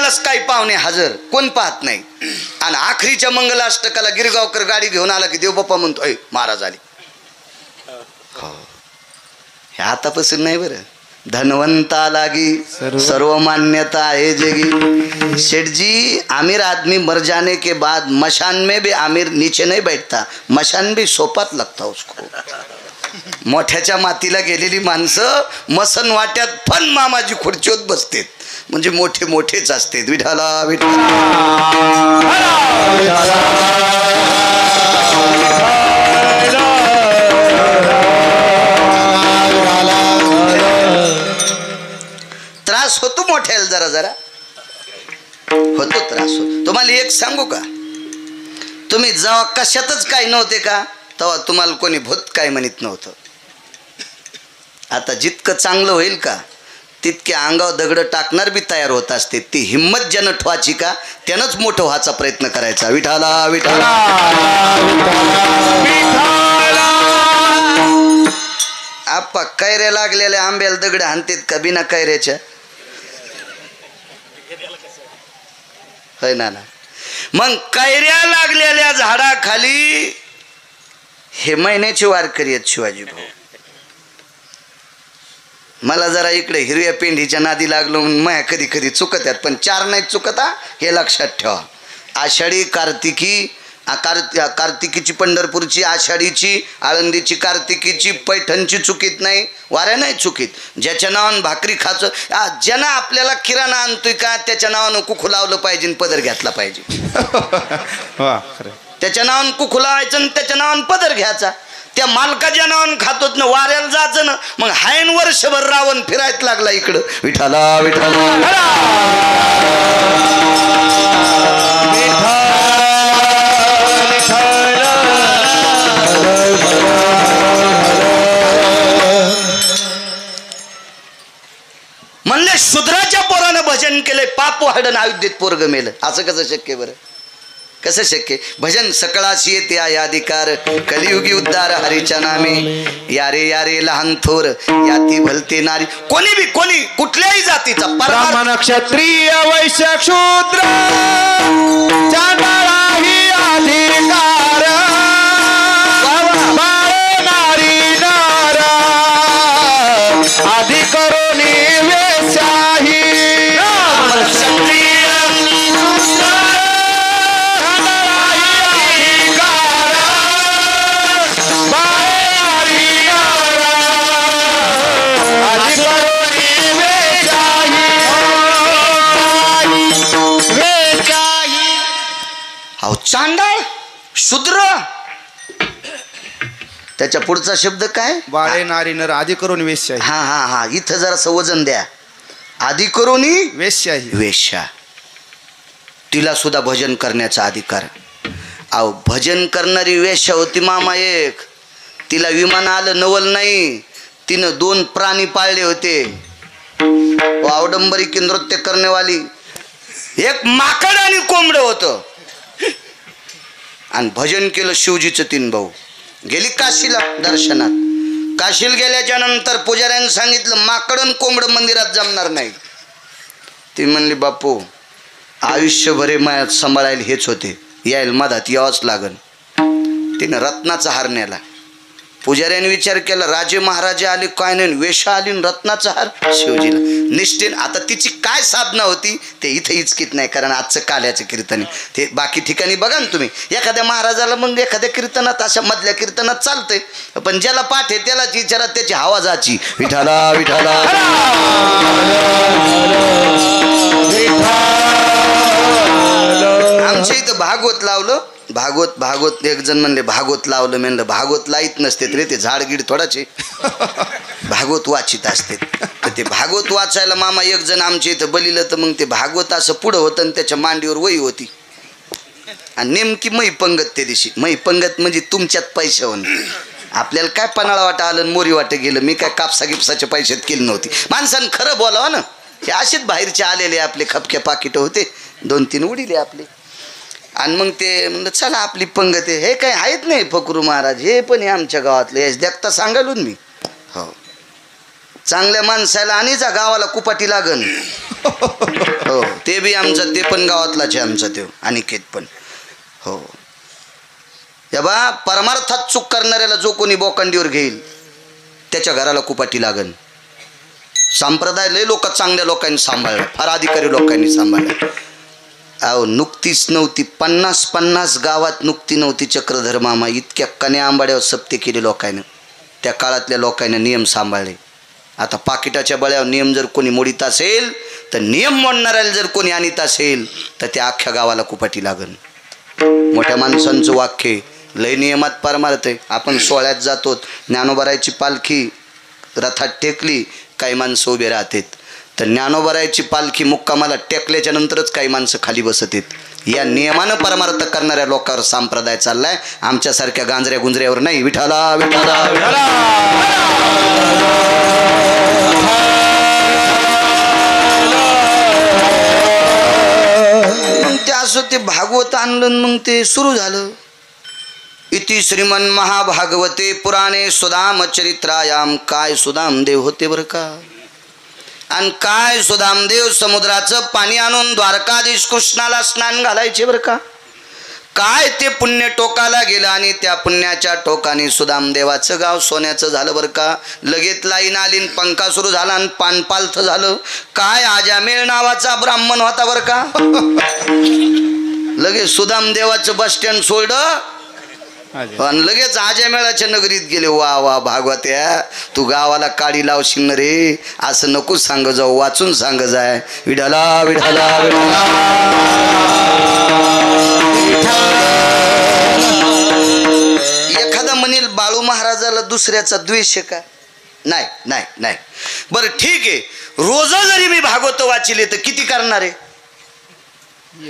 मंगलास काही पाहुणे हजर, कोण पाहत नाही. आणि आखरीच्या मंगलाष्टकाला गिरगावकर गाडी घेऊन आला की देवबाप्पा म्हणतोय महाराज आले. हो, हे आतापासून नाही बरं. धनवंता लागी सर्व मान्यता आहे जगी. सेठ जी, आमिर आदमी मर जाने के बाद मशान में भी आमिर नीचे नहीं बैठता, मशान भी सोपात लगता उसको. मोठ्याच्या मातीला गेलेली माणसं मसन वाट्यात फन मामाजी खुर्चीवर बसतेत, म्हणजे मोठे मोठेच असते. विठाला विठाला त्रास होतो मोठ्याला, जरा जरा होतो त्रास होतो. तुम्हाला एक सांगू का, तुम्ही जेव्हा कशातच काही नव्हते का तेव्हा तुम्हाला कोणी भूत काय म्हणत नव्हतं. आता जितकं चांगलं होईल का तितके अंगावर दगड टाकणार बी तयार होत असते. ती हिम्मत ज्यानं ठेवायची का त्यानंच मोठं व्हायचा प्रयत्न करायचा. विठाला विठाला आप्पा, कैऱ्या लागलेल्या आंब्याला दगड हाणतेत का बिना कैऱ्याच्या? होय ना. मग कैऱ्या लागलेल्या झाडाखाली हे महिन्याचे वारकरी आहेत शिवाजी भाऊ. मला जरा इकडे हिरव्या पेंढीच्या नादी लागलो म्हणून माया कधी कधी चुकत आहेत, पण चार नाही चुकता हे लक्षात ठेवा. आषाढी, कार्तिकी, कार्तिकीची पंढरपूरची, आषाढीची, आळंदीची, कार्तिकीची, पैठणची चुकीत नाही, वाऱ्या नाही चुकीत. ज्याच्या नावानं भाकरी खायचं, ज्यानं आपल्याला किराणा आणतोय का त्याच्या नावानं कुखू लावलं पाहिजे, पदर घेतला पाहिजे. त्याच्या नावानं कुखू लावायचं आणि त्याच्या नावानं पदर घ्यायचा. त्या मालकाच्या नावानं खातोत ना, वाऱ्याला जायचं ना. मग हायन वर्षभर रावण फिरायला लागला इकडं. विठाला विठाला म्हणले शूद्राच्या पोरानं भजन केले, पाप वाढन आयुध्यात पोरग मेलं. असं कसं शक्य बरं? कसं शक्य? भजन सकळाशी येते आहे अधिकार, कलियुगी उद्धार हरीच्या नामे. यारे यारे लहान थोर याती भलते नारी. कोणी बी, कोणी कुठल्याही जातीचा, ब्राह्मण, क्षत्रिय, वैश्य, शूद्र, चांडाळाही अधिकार, बाळे नारी नार आधी करोनी वेशाही. क्षत्रिय चांडाळ, शूद्र. त्याच्या पुढचा शब्द काय? बाळे नारी नर आधी करून वेश्या. हा हा हा, इथं जरा वजन द्या. आधी करोनी वेश्या. वेश्या, तिला सुद्धा भजन करण्याचा अधिकार. अहो, भजन करणारी वेश्या होती मामा एक. तिला विमान आलं नवल नाही, तिनं 2 प्राणी पाळले होते. अवडंबरी नृत्य करण्यावाली एक माकड आणि कोंबड होतं. आणि भजन केलं शिवजीचं 3 भाऊ. गेली काशीला दर्शनात. काशीला गेल्याच्या नंतर पुजाऱ्याने सांगितलं माकड आणि कोंबड मंदिरात जमणार नाही. ती म्हणली बापू आयुष्यभरे मायात सांभाळायला हेच होते, यायला मधात यावंच लागन. तिनं रत्नाचा हार नेला. पुजाऱ्याने विचार केला राजे महाराजे आले काय नाही, वेशा आली रत्नाचा हार शिवजीला निष्ठेन. आता तिची काय साधना होती ते इथं इचकीत नाही, कारण आजचं काल्याचं कीर्तन ते बाकी ठिकाणी बघा ना तुम्ही. एखाद्या महाराजाला मग एखाद्या कीर्तनात अशा मधल्या कीर्तनात चालतंय, पण ज्याला पाठ आहे त्यालाच विचारा त्याची आवाजाची. विठाला विठाला आमच्या इथं भागवत लावलं. भागवत एक जण म्हणले भागवत लावलं. म्हणलं भागवत लाईत नसते रे, ते झाडगीड थोडाचे भागवत वाचित असते. तर ते भागवत वाचायला मामा एक जण आमच्या इथं बलिलं. तर मग ते भागवत असं पुढं होतं आणि त्याच्या मांडीवर वही होती. आणि नेमकी मै पंगत त्या दिवशी. मै पंगत म्हणजे तुमच्यात पैसे होऊन आपल्याला काय पन्हाळा वाटा आलं मोरी वाटे गेलं. मी काय कापसा गिपसाच्या पैशात केली नव्हती. माणसानं खरं बोलावं ना. हे असेच बाहेरचे आलेले आपले खपक्या पाकिटं होते, 2-3 उडीले आपले. आणि मग ते म्हणलं चला आपली पंगत आहे. हे काही आहेत नाही फकरू महाराज, हे पण आहे आमच्या गावातलं. यश देखता सांगालून मी. हो, चांगल्या माणसाला आणि जा गावाला कुपाटी लागन. हो ते बी आमचं, ते पण गावातलाच आहे आमचा ते अनिकेत पण. हो या बा परमार्थात चूक करणाऱ्याला जो कोणी बोकांडीवर घेईल त्याच्या घराला कुपाटी लागन. संप्रदाय लय लोक चांगल्या लोकांनी सांभाळला, फार अधिकारी लोकांनी सांभाळला. अहो नुकतीच नव्हती, 50 गावात नुकती नव्हती चक्रधर मामा, इतक्या कन्या आंबाड्यावर सप्ते केले लोकांनी. त्या काळातल्या लोकांनी नियम सांभाळले. आता पाकिटाच्या बळ्यावर नियम जर कोणी मोडीत असेल तर नियम मोडणाऱ्याला जर कोणी आणीत असेल तर त्या अख्ख्या गावाला कुपाटी लागन. मोठ्या माणसांचं वाक्य लय नियमात परमार्थ आहे. आपण सोहळ्यात जातो, ज्ञानोबारायची पालखी रथात टेकली, काही माणसं उभे राहतात. तर ज्ञानोबारायची पालखी मुक्कामाला टेकल्याच्या नंतरच काही माणसं खाली बसतात. या नियमानं परमार्थ करणाऱ्या लोकांवर संप्रदाय चाललाय, आमच्यासारख्या गांजऱ्या गुंजऱ्यावर नाही. विठाला विठाला विठाला. मग ते असं ते भागवत आणलं, मग ते सुरू झालं. इति श्रीमन महाभागवते पुराणे सुदाम चरित्रायाम. काय सुदामदेव होते बरं का, आणि काय सुदामदेव समुद्राचं पाणी आणून द्वारकाधीश कृष्णाला स्नान घालायचे बरं का. काय ते पुण्य टोकाला गेलं आणि त्या पुण्याच्या टोकाने सुदामदेवाचं गाव सोन्याचं झालं बरं का. लगेच लाईन आली, पंखा सुरू झाला आणि पानपालथ झालं. काय आजामेळ नावाचा ब्राह्मण होता बरं का. लगेच सुदामदेवाचं बस स्टँड सोडलं आणि लगेच आजामेळाच्या नगरीत गेले. वा वा भागवत्या, तू गावाला काडी लावशील रे, असं नको सांग जाऊ, वाचून सांग जाय. विठाला विठाला विठाला. एखादा म्हणेल बाळू महाराजाला दुसऱ्याचा द्वेष का? नाही नाही नाही. बरं ठीक आहे, रोज जरी मी भागवत वाचिले तर किती करणार आहे?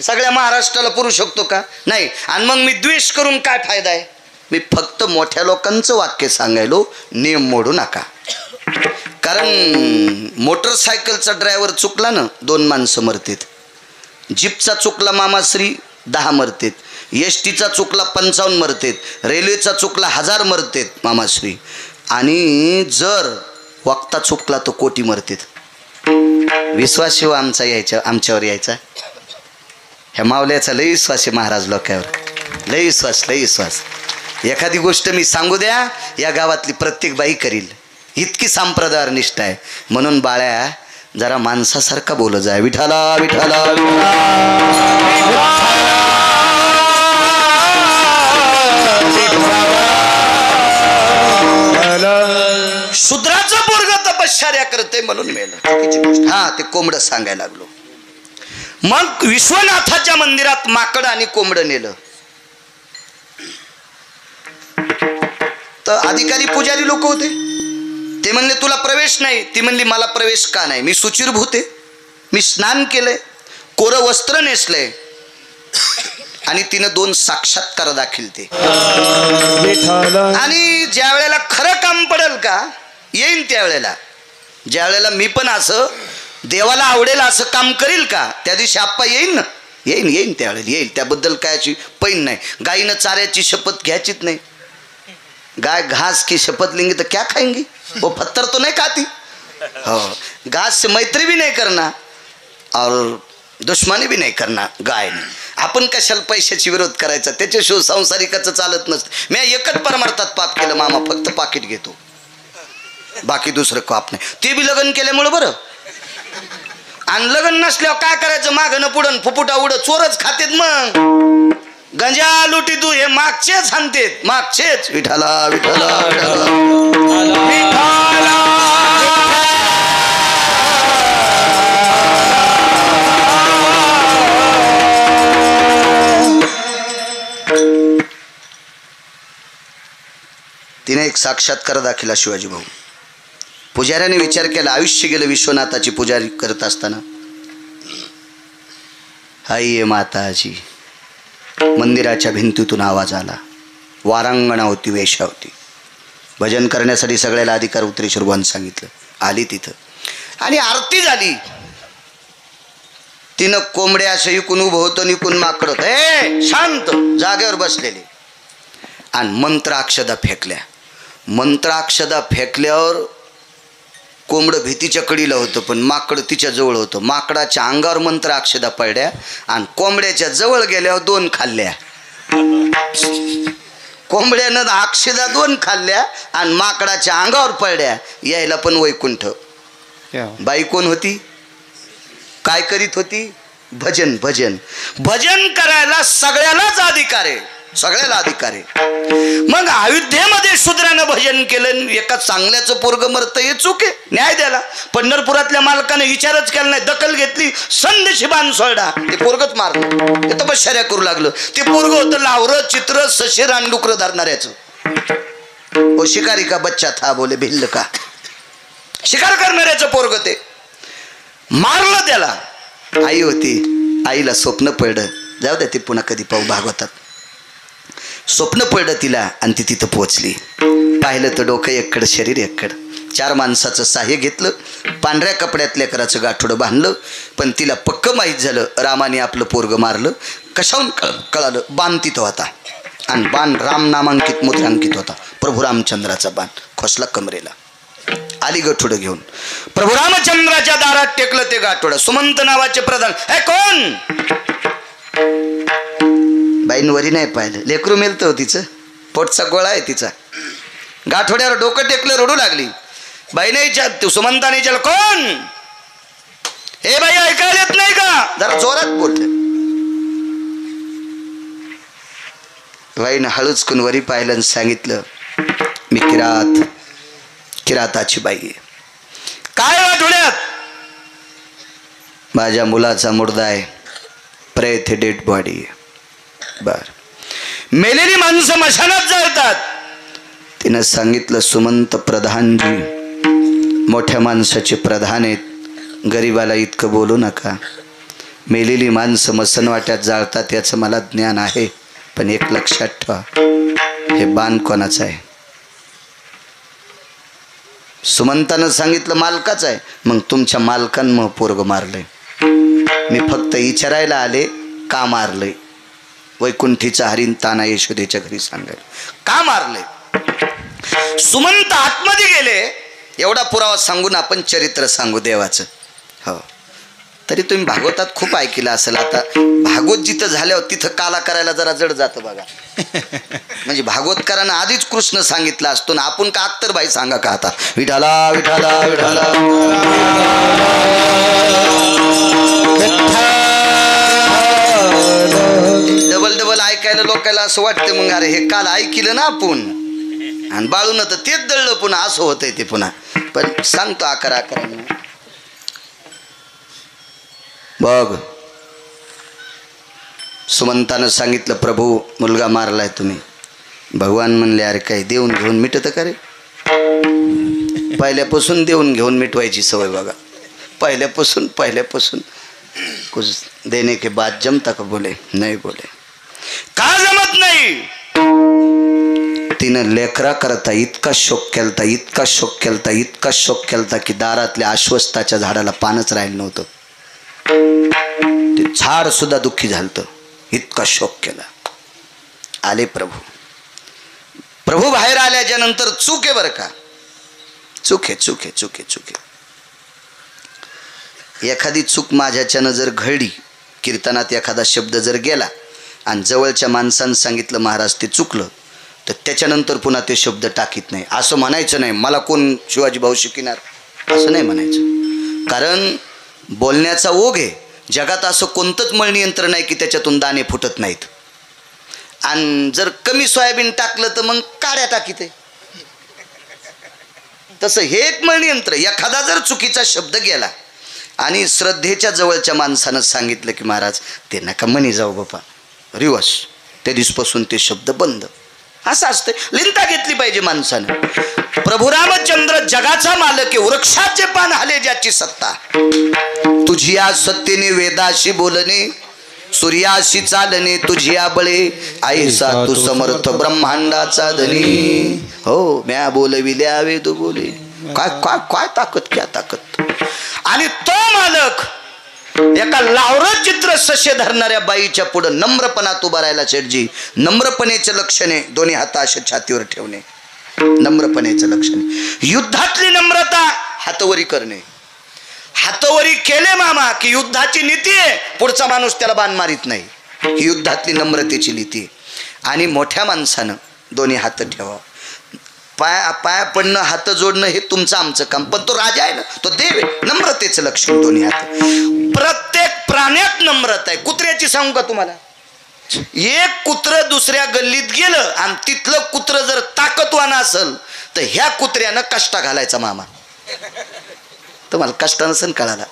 सगळ्या महाराष्ट्राला पुरू शकतो का? नाही. आणि मग मी द्वेष करून काय फायदा आहे? मी फक्त मोठ्या लोकांचं वाक्य सांगायलो, नियम मोडू नका. कारण मोटरसायकलचा ड्रायव्हर चुकला ना 2 माणसं मरतात. जीपचा चुकला मामाश्री 10 मरतात. एसटीचा चुकला 55 मरतात. रेल्वेचा चुकला 1000 मरतात मामाश्री. आणि जर वक्ता चुकला तर कोटी मरतात. विश्वास शिव आमचा यायचा, आमच्यावर यायचा. ह्या मावल्याचा लय विश्वास आहे महाराज लोकांवर, लय विश्वास लय विश्वास. एखादी गोष्ट मी सांगू द्या, या गावातली प्रत्येक बाई करील, इतकी संप्रदायावर निष्ठा आहे. म्हणून बाळ्या जरा माणसासारखा बोल जाय. विठाला विठाला. शूद्राचं पोरग तपश्चर्या करते म्हणून मेलं. हा ते कोंबडं सांगायला लागलो. मग विश्वनाथाच्या मंदिरात माकड आणि कोंबडं नेलं. तर अधिकारी पुजारी लोक होते. ते म्हणले तुला प्रवेश नाही. ती म्हणली मला प्रवेश का नाही, मी शुचिर्भूत आहे, मी स्नान केलंय, कोरं वस्त्र नेसलंय. आणि तिनं 2 साक्षात्कार दाखिलते. आणि ज्या वेळेला खरं काम पडेल का येईन, त्यावेळेला ज्या वेळेला मी पण असं देवाला आवडेल असं काम करील का, त्या दिवशी आप्पा येईन ना. येईन येईन त्यावेळेला येईल. त्याबद्दल कायची पैन नाही. गायीनं चाऱ्याची शपथ घ्यायचीच नाही. गाय घास की शपथ लेंगी तो क्या खाएंगी, वो पत्थर तो नहीं खाती. हो, घास से मैत्री भी नहीं करना और दुश्मनी भी नाही करणार गायने. आपण कशाला पैशाची विरोध करायचा, त्याच्याशिवाय संसारिकाचं चालत नसतं. मी एकच परमार्थात पाप केलं मामा, फक्त पाकिट घेतो, बाकी दुसरं पाप नाही. ते बी लग्न केल्यामुळं बरं. आणि लग्न नसल्यावर काय करायचं, मागणं पुढं फुफुटा उडत चोरच खातेत. मग गंजा लुटी तू हे मागचेच हानतेत, मागचेच. विठाला विठाला तिने एक साक्षात्कार दाखिला शिवाजी भाऊ. पुजाऱ्याने विचार केला, आयुष्य गेलं विश्वनाथाची पुजारी करत असताना. हाय माताजी. मंदिराच्या भिंतीतून आवाज आला. वारांगणा होती, वेश्या होती. भजन करण्यासाठी सगळ्याला अधिकार उतरेश्वर सांगितलं. आली तिथं आणि आरती झाली. तिनं कोंबड्या असं इकून उभं होतं, निकून माकड होतं. हे शांत जागेवर बसलेले. आणि मंत्राक्षदा फेकल्या. मंत्राक्षदा फेकल्यावर कोंबडं भीतीच्या कडीला होतं, पण माकड तिच्या जवळ होतं. माकडाच्या अंगावर मंत्र अक्षदा पडल्या आणि कोंबड्याच्या जवळ गेल्यावर 2 खाल्ल्या. कोंबड्यानं अक्षदा 2 खाल्ल्या आणि माकडाच्या अंगावर पडल्या. यायला पण वैकुंठ. बाई कोण होती? काय करीत होती? भजन. भजन भजन करायला सगळ्यालाच अधिकार आहे, सगळ्याला अधिकार आहे. मग अयोध्येमध्ये शूद्रानं भजन केलं, एका चांगल्याचं पोरग मरतं हे चूक आहे, न्याय द्याला. पंढरपुरातल्या मालकाने विचारच केला नाही, दखल घेतली, संद शिबान सोडा, ते पोरगच मारलं. ते तपश्चर्या करू लागलं. ते पोरग होतं लावरं चित्र सशे रानडुकरं धरणाऱ्याचं. ओ शिकारी का बच्चा था बोले भिल्ल का, शिकार करणाऱ्याचं पोरग ते मारलं. त्याला आई होती, आईला स्वप्न पडलं, जाऊ द्या ते पुन्हा कधी पाहू भागवतात. स्वप्न पडलं तिला आणि ती तिथं पोहोचली. पाहिलं तर डोकं एककडं शरीर एककडं. 4 माणसाचं साह्य घेतलं, पांढऱ्या कपड्यात लेकराचं गाठोडं बांधलं. पण तिला पक्क माहीत झालं रामाने आपलं पोरग मारलं. कशाहून कळालं? बाण तिथं होता आणि बाण राम नामांकित मुद्रांकित होता. प्रभू रामचंद्राचा बाण खोसला कमरेला. आली गठोडं घेऊन प्रभू रामचंद्राच्या दारात टेकलं ते गाठोडं. सुमंत नावाचे प्रधान. हे कोण? बाईंवरी नाही पाहिलं, लेकरू मेलतं तिचं, पोटचा गोळा आहे तिचा. गाठोड्यावर डोकं टेकलं, रडू लागली. बाईने विचार, सुमंताने विचारलं कोण? हे बाई ऐकायला येत नाही का? जरा जोरात बोलले. बाईनं हळूच कुन वरी पाहिलं आणि सांगितलं, मी किराताची बाई आहे. काय गाठोड्यात? माझ्या मुलाचा मुर्दा आहे, प्रेत डेड बॉडी आहे. बर, मेलेली माणसं मशानात जळतात. तिनं सांगितलं, सुमंत प्रधानजी मोठ्या माणसाचे प्रधान आहेत, गरीबाला इतकं बोलू नका. मेलेली माणसं मसनवाट्यात जाळतात याचं मला ज्ञान आहे, पण एक लक्षात ठेवा, हे बाण कोणाचं आहे? सुमंतानं सांगितलं मालकाचं आहे. मग तुमच्या मालकानं मग पोरग मारलंय. मी फक्त विचारायला आले का मारलंय. वैकुंठीचा हरिण ताना यशोदेच्या घरी सांगायला का मारलंय. सुमंत आतमध्ये गेले. एवढा पुरावा सांगून आपण चरित्र सांगू देवाचं. हो, तरी तुम्ही भागवतात खूप ऐकलं असेल. आता भागवत जिथं झाल्यावर तिथं काला करायला जरा जड जातं बघा. म्हणजे भागवतकारांना आधीच कृष्ण सांगितलं असतो ना, आपण का अख्तर भाई सांगा का आता विठाला विठाला विठाला डबल ऐकायला लोकायला असं वाटतं. मग अरे हे काल ऐकलं ना आपण आणि बाळून तर तेच दळलं पुन्हा असं होतंय ते पुन्हा. पण सांगतो 11 बघ. सुमंतानं सांगितलं, प्रभू मुलगा मारलाय तुम्ही. भगवान म्हणले, अरे काय देऊन घेऊन मिटत का रे? पहिल्यापासून देऊन घेऊन मिटवायची सवय बघा. पहिल्यापासून कुछ देने के बाद जमता का? बोले नाही. बोले का जमत नाही? तिनं लेकरा करता इतका शोक केलता की दारातल्या आश्वस्ताच्या झाडाला पानच राहिलं नव्हतं. ते झाड सुद्धा दुःखी झालतं, इतका शोक केला. आले प्रभू बाहेर आल्याच्या नंतर चूक आहे बरं का, चूक आहे. एखादी चूक माझ्याच्यानं जर घडली, कीर्तनात एखादा शब्द जर गेला आणि जवळच्या माणसानं सांगितलं महाराज ते चुकलं, तर त्याच्यानंतर पुन्हा ते शब्द टाकीत नाही. असं म्हणायचं नाही मला कोण शिवाजी भाऊ शिकणार, असं नाही म्हणायचं. कारण बोलण्याचा ओघ आहे. जगात असं कोणतंच मळणी यंत्र नाही की त्याच्यातून दाणे फुटत नाहीत. आणि जर कमी सोयाबीन टाकलं तर मग काड्या टाकीत आहे. तसं हे एक मळणी यंत्र. एखादा जर चुकीचा शब्द गेला आणि श्रद्धेच्या जवळच्या माणसानं सांगितलं की महाराज ते नका म्हणी जाऊ बापा, रिवर्स, त्या दिवसपासून ते शब्द बंद. असं असतं. लिंता घेतली पाहिजे माणसानं. प्रभू रामचंद्र जगाचा मालक आहे. वृक्षाचे पान हाले ज्याची सत्ता. तुझी या सत्तेने वेदाशी बोलणे, सूर्याशी चालणे, तुझी या बळे आईसा तू समर्थ ब्रह्मांडाचा धनी. हो, म्या बोलविल्या वेद बोले. काय काय काय ताकद, क्या ताकद. आणि तो मालक एका लावरं चित्र सशे धरणाऱ्या बाईच्या पुढे नम्रपणात उभा राहिला. शेठजी, नम्रपणेचे लक्षणे दोन्ही हात अशा छातीवर ठेवणे, नम्रपणेचं लक्षण. युद्धातली नम्रता हातवरी करणे. हातवरी केले मामा की युद्धाची नीती आहे. पुढचा माणूस त्याला बाण मारित नाही. ही युद्धातली नम्रतेची नीती आहे. आणि मोठ्या माणसानं दोन्ही हात ठेवा. पाया पडणं, हात जोडणं हे तुमचं आमचं काम. पण तो राजा आहे ना, तो देव आहे. नम्रतेचं लक्षण दोन्ही हात. प्रत्येक प्राण्यात नम्रता आहे. कुत्र्याची सांगू का तुम्हाला? एक कुत्र दुसऱ्या गल्लीत गेलं आणि तिथलं कुत्र जर ताकदवान असेल तर ह्या कुत्र्यानं कष्टा घालायचा मामा. तुम्हाला कष्ट नसेल कळाला.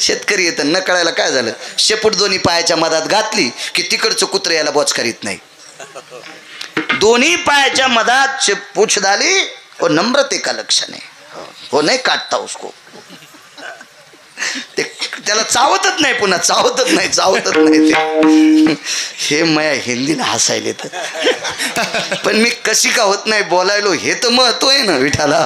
शेतकरी येतं न कळायला काय झालं, शेपूट दोन्ही पायाच्या मधात घातली की तिकडचं कुत्र याला बोच करीत नाही. दोन्ही पायाच्या मधात पूछ डाली वो नम्रते का लक्षण है. वो नहीं काटता उसको. ते त्याला चावतच नाही, पुन्हा चावतच नाही ते. हे माया हिंदीला हसायले तर पण मी कशी का होत नाही बोलायलो हे तर महत्व आहे ना. विठाला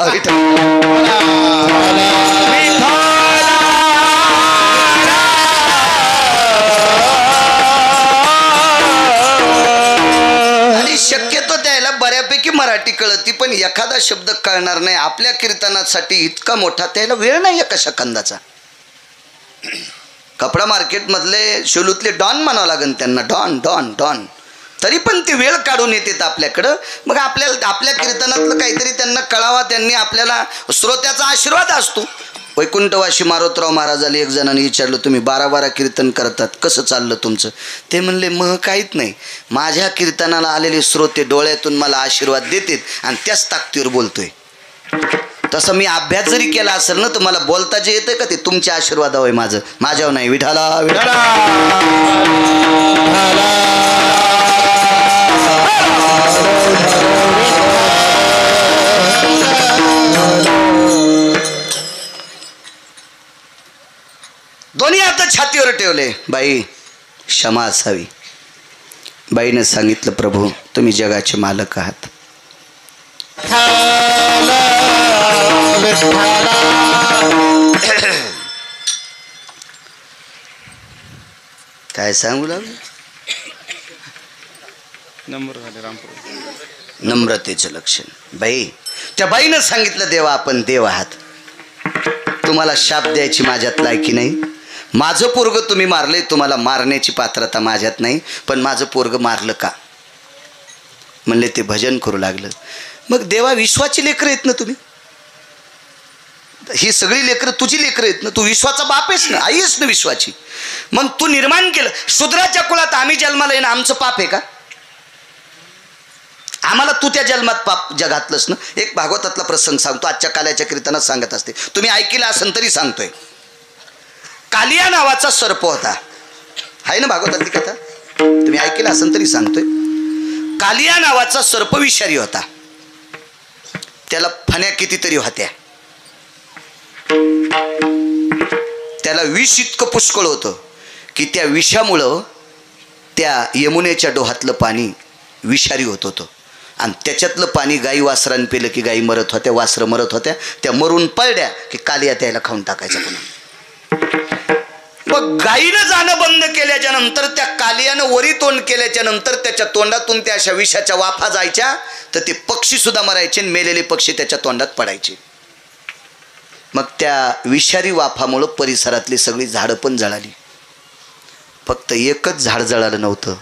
आणि शक्यतो त्याला बऱ्यापैकी मराठी कळती पण एखादा शब्द कळणार नाही. आपल्या कीर्तनासाठी इतका मोठा त्याला वेळ नाही एका सेकंदाचा. कपडा मार्केट मधले शेलूतले डॉन म्हणावं लागेल त्यांना. डॉन डॉन डॉन तरी पण ती वेळ काढून येतात आपल्याकडं. मग आपल्याला आपल्या कीर्तनातलं काहीतरी त्यांना कळावा. त्यांनी आपल्याला श्रोत्याचा आशीर्वाद असतो. वैकुंठवासी मारोतराव महाराजाला एक जणांनी विचारलं, तुम्ही 12-12 कीर्तन करतात, कसं चाललं तुमचं? ते म्हणले, मग काहीच नाही, माझ्या कीर्तनाला आलेले श्रोते डोळ्यातून मला आशीर्वाद देतात आणि त्याच ताकदीवर बोलतोय. तसं मी अभ्यास जरी केला असेल ना तर मला बोलता जे येतं का ते तुमच्या आशीर्वादावर आहे. माझ्यावर नाही. विठाला विठाला. दोन्ही हात छातीवर ठेवले. बाई क्षमा असावी. बाईनं सांगितलं, प्रभू तुम्ही जगाचे मालक आहात. काय सांगू लागलं? नम्रतेचं लक्षण. बाई त्या बाईनं सांगितलं, देवा आपण देव आहात, तुम्हाला शाप द्यायची माझ्यात लायकी नाही. माझं पोरग तुम्ही मारले, तुम्हाला मारण्याची पात्रता माझ्यात नाही, पण माझं पोरग मारलं का? म्हणले ते भजन करू लागलं. मग देवा विश्वाची लेकरं आहेत ना तुम्ही, ही सगळी लेकरं तुझी लेकरं आहेत ना, तू विश्वाचा बाप आहेस ना, आई आहेस ना विश्वाची. मग तू निर्माण केलं. शूद्राच्या कुळात आम्ही जन्माला येणं आमचं पाप आहे का? आम्हाला तू त्या जन्मात पाप जगातलंच ना. एक भागवतातला प्रसंग सांगतो, आजच्या काल्याच्या कीर्तनात सांगत असते, तुम्ही ऐकला असेल तरी सांगतोय. कालिया नावाचा सर्प होता. आहे ना भागवतातली कथा, तुम्ही ऐकला असेल तरी सांगतोय. कालिया नावाचा सर्प विषारी होता. त्याला फण्या कितीतरी होत्या. त्याला विष इतकं पुष्कळ होतं की त्या विषामुळं त्या यमुनेच्या डोहातलं पाणी विषारी होत होतं. आणि त्याच्यातलं पाणी गाई वासरान पिलं की गाई मरत होत्या, वासरं मरत होत्या. त्या मरून पडल्या की कालिया त्याला खाऊन टाकायचा पुन्हा. मग गाईनं जाणं बंद केल्याच्या नंतर, त्या कालियानं वरी तोंड केल्याच्या नंतर त्याच्या तोंडातून त्या अशा विषाच्या वाफा जायच्या, तर ते पक्षी सुद्धा मरायचे, मेलेले पक्षी त्याच्या तोंडात पडायचे. मग त्या विषारी वाफामुळं परिसरातली सगळी झाडं पण जळाली. फक्त एकच झाड जळालं नव्हतं.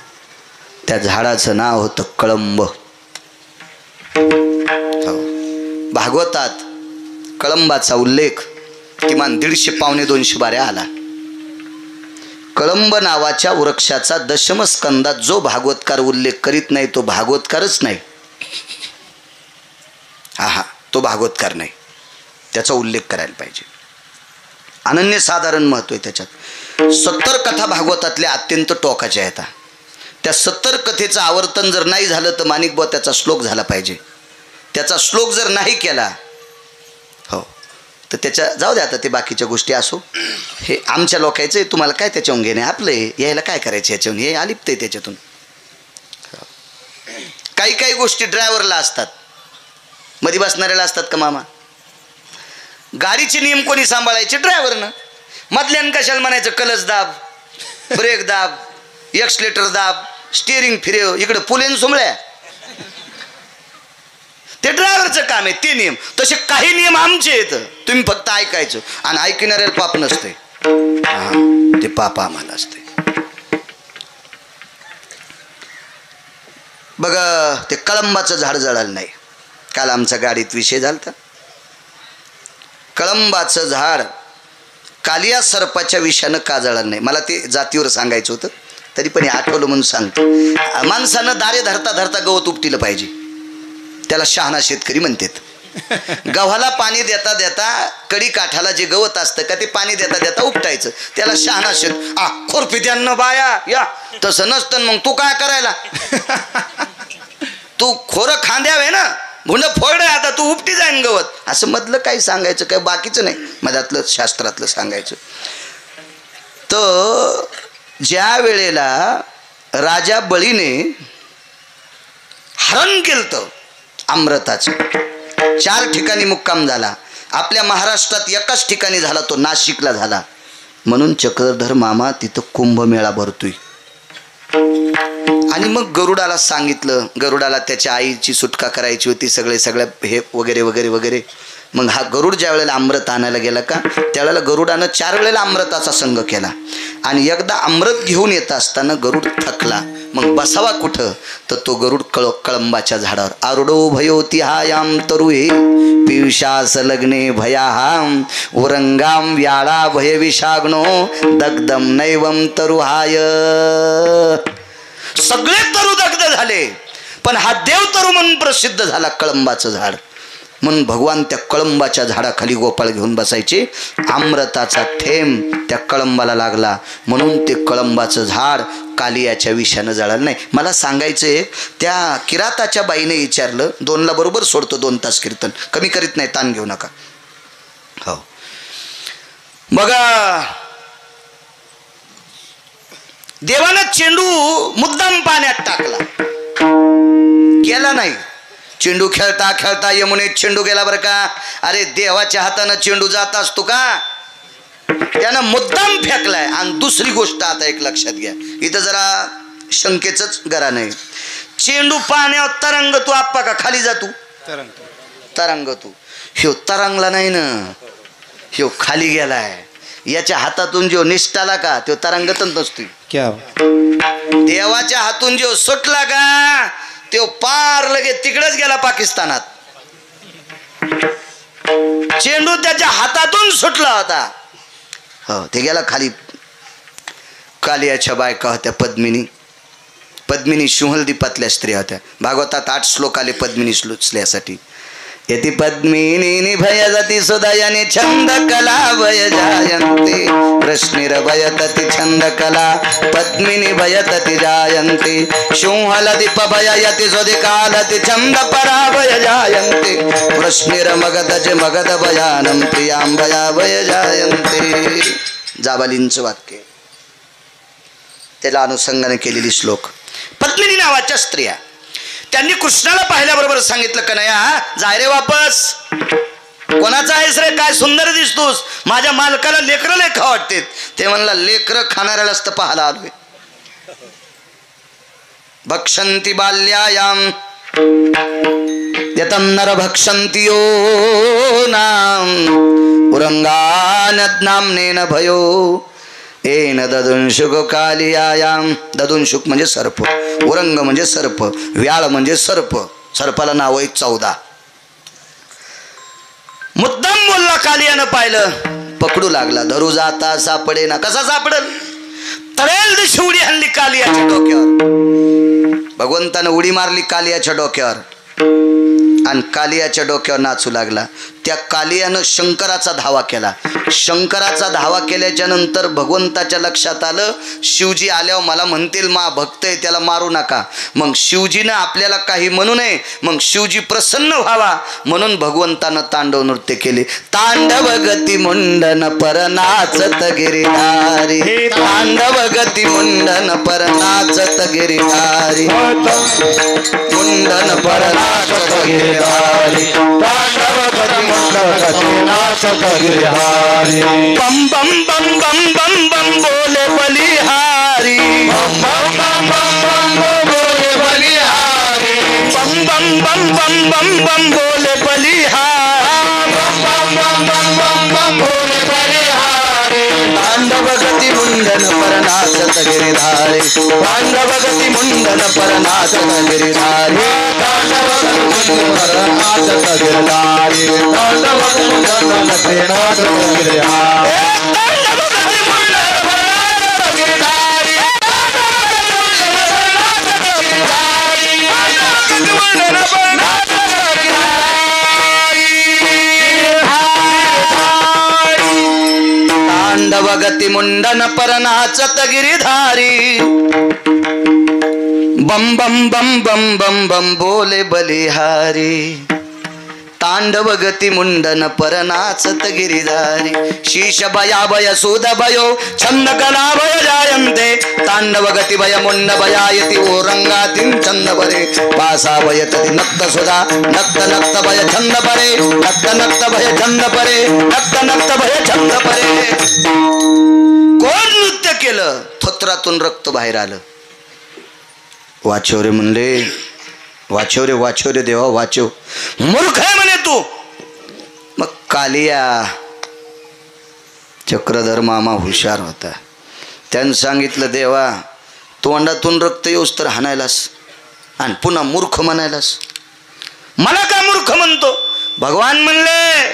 त्या झाडाचं नाव होतं कळंब. भागवतात कळंबाचा उल्लेख किमान 150-200 बाऱ्या आला. कळंब नावाच्या वृक्षाचा दशमस्कंदात जो भागवतकार उल्लेख करीत नाही तो भागवतकारच नाही. हा तो भागवतकार नाही. त्याचा उल्लेख करायला पाहिजे. अनन्यसाधारण महत्व आहे त्याच्यात. 70 कथा भागवतातल्या अत्यंत टोकाच्या आहेत. त्या 70 कथेचं आवर्तन जर नाही झालं तर माणिकबुवा त्याचा श्लोक झाला पाहिजे. त्याचा श्लोक जर नाही केला हो तर त्याच्या जाऊ द्या. आता ते बाकीच्या गोष्टी असो, हे आमच्या लोकांचं आहे, तुम्हाला काय त्याच्याहून घेणे, आपलं आहे, यायला काय करायचं याच्याहून, हे अलिप्त आहे त्याच्यातून. काही गोष्टी ड्रायव्हरला असतात, मध्ये बसणाऱ्याला असतात का मामा? गाडीचे नियम कोणी सांभाळायचे? ड्रायव्हरनं. मधल्यानं कशाला म्हणायचं क्लच दाब, ब्रेक दाब, एक्सलेटर दाब, स्टिअरिंग फिरव, इकडं पुलेन सुमळ्या. ते ड्रायव्हरचं काम आहे ते नियम. तसे काही नियम आमचे आहेत, तुम्ही फक्त ऐकायचं. आणि ऐकणाऱ्याला पाप नसते, ते पाप आम्हाला असते. बघा ते कळंबाचं झाड जळालं नाही. काल आमच्या गाडीत विषय झाला. कळंबाचं झाड कालिया सर्पाच्या विषानं का जळालं नाही. मला ते जातीवर सांगायचं होतं, तरी पण हे आठवलं म्हणून सांगतो. माणसानं दारे धरता धरता गवत उपटिलं पाहिजे, त्याला शहाणा शेतकरी म्हणतात. गव्हाला पाणी देता देता कडी काठाला जे गवत असतं का ते पाणी देता देता उपटायचं, त्याला शहाणा खुरपित्यांना बाया या. तसं नसतं. मग तू काय करायला, तू खोरं खांद्यावे ना, भुंड फोडे, आता तू उपटी जाईन गवत. असं मधलं काही सांगायचं काय बाकीचं नाही, मधातलं शास्त्रातलं सांगायचं. तर ज्या वेळेला राजा बळीने हरण केलं अमृताचं, 4 ठिकाणी मुक्काम झाला. आपल्या महाराष्ट्रात एकाच ठिकाणी झाला, तो नाशिकला झाला. म्हणून चक्रधर मामा तिथं कुंभमेळा भरतोय. आणि मग गरुडाला सांगितलं, गरुडाला त्याच्या आईची सुटका करायची होती, सगळ्या हे वगैरे वगैरे वगैरे. मग हा गरुड ज्या वेळेला अमृत आणायला गेला का, त्यावेळेला गरुडानं 4 वेळेला अमृताचा संग केला. आणि एकदा अमृत घेऊन येत असताना गरुड थकला. मग बसावा कुठं, तर तो गरुड कळंबाच्या झाडावर. आरुडो भयोती हायाम तरुहे पियुषास लग्ने भयाहाम उरंगाम व्याळा भय विषाग्नो दग्धम नैवम तरुहाय. सगळे तरु दग्ध झाले, पण हा देव तरु म्हणून प्रसिद्ध झाला कळंबाचं झाड. म्हणून भगवान त्या कळंबाच्या झाडाखाली गोपाळ घेऊन बसायचे. अमृताचा थेंब त्या कळंबाला लागला, म्हणून ते कळंबाचं झाड कालियाच्या विषानं जळालं नाही. मला सांगायचं आहे, त्या किराताच्या बाईने विचारलं, 2ला बरोबर सोडतो, 2 तास कीर्तन, कमी करीत नाही, ताण घेऊ नका. हो बघा, देवानं चेंडू मुद्दाम पाण्यात टाकला, गेला नाही. चेंडू खेळता खेळता यमुनेत चेंडू गेला बरं का. अरे देवाच्या हातानं चेंडू जात असतो का, त्यानं मुद्दाम फेकलाय. आणि दुसरी गोष्ट आता एक लक्षात घ्या, इथं जरा शंकेचंच गरा नाही. चेंडू पाण्यावर तरंगतो आप्पा का खाली जातो, तरंगतो. ह्यो तरंगला नाही ना, ह्यो खाली गेलाय. याच्या हातातून जो निष्ठाला का तो तरंगतच नसतोय. देवाच्या हातून जो सुटला का तो पार लगे तिकडेच गेला पाकिस्तानात. चेंडू त्याच्या हातातून सुटला होता, हो ते गेला खाली. कालियाच्या बायका होत्या पद्मिनी. पद्मिनी शुहलदीपातल्या स्त्रिया होत्या. भागवतात 8 श्लोक आले पद्मिनी स्त्रियासाठी. यति पद्मिनी निभय जाती सुदयने छंद कला भय जायन्ते प्रश्निर भयतति छंद कला पद्मिनी भयतति जायन्ते शुंहल दीप भययति सुधि कालति छंद परा भय जायन्ते प्रश्निर मगधज मगध भयानम प्रियां भया भय जायन्ते. जाबालींचं वाक्य, त्याला अनुषंगाने केलेली श्लोक. पद्मिनी नावाच्या स्त्रिया, त्यांनी कृष्णाला पाहिल्याबरोबर सांगितलं, कन्हैया जाय रे वापस. कोणाचा आहेस रे, काय सुंदर दिसतोस, माझ्या मालकाला लेकरं लय खा वाटते. ते म्हणला, लेकरं खाणाऱ्यालाच तर पाहायला आलोय. भक्षंती बाल्यायाम यतम नर भक्षंती यो नाम उरंगान नामनेन भयो एन ददुंशुक कालियायाम. ददुंशुक म्हणजे सर्प, उरंग म्हणजे सर्प, व्याळ म्हणजे सर्प. सर्पाला नाव आहे 14. मुद्दाम बोलला, कालियानं पाहिलं, पकडू लागला. धरू जाता सापडे ना. कसा सापडल, तळेल दिशी उडी हल्ली कालियाच्या डोक्यावर. भगवंतानं उडी मारली कालियाच्या डोक्यावर आणि कालियाच्या डोक्यावर नाचू लागला. त्या कालियानं शंकराचा धावा केला. शंकराचा धावा केल्याच्या नंतर भगवंताच्या लक्षात आलं, शिवजी आल्यावर मला म्हणतील मा भक्त आहे त्याला मारू नका. मग शिवजीनं आपल्याला काही म्हणू नये, मग शिवजी प्रसन्न व्हावा म्हणून भगवंतानं तांडव नृत्य केले. तांडव गती मुंडन पर नाचत गिरिधारी, तांडव गती मुंडन पर नाचत गिरिधारी, मुंडन पर नाचत गिरिधारी, तांडव गती बम बम बम बम बम बम बोले बलिहारी, बम बम बम बम बम बोले बलिहारी, बम बम बम बम बम बम बोले बलिहारी बम बम बम बम बम भोले बलिहारी तांडव गती मुंडन परनाचत गिरिधारी तांडव गती मुंडन परनाचत गिरिधारी तांडव नाचत गिरधारी तांडव नाचत गिरधारी तांडव गती मुंडन परनाचत गिरिधारी बम बम बम बम बम बम बोले बलिहारी तांडव गती मुंडन परनाचत गिरिधारी शीश भया भय सुद भयो छंद कला भय जायन्ते तांडव गती भय मुंड भयायति ओरंगातिं छंद परे पासा भयतति नक्त सुधा नक्त नक्त भय छंद परे नक्त नक्त भय छंद परे नक्त नक्त भय छंद परे कोण नृत्य केलं थोत्रातून रक्त बाहेर आलं वाचव रे म्हणले वाचव रे देवा वाचव मूर्ख आहे म्हणे तू मग कालिया चक्रधर मामा हुशार होता त्यानं सांगितलं देवा तोंडातून रक्त येऊस तर हाणायलास आणि पुन्हा मूर्ख म्हणायलास मला का मूर्ख म्हणतो भगवान म्हणले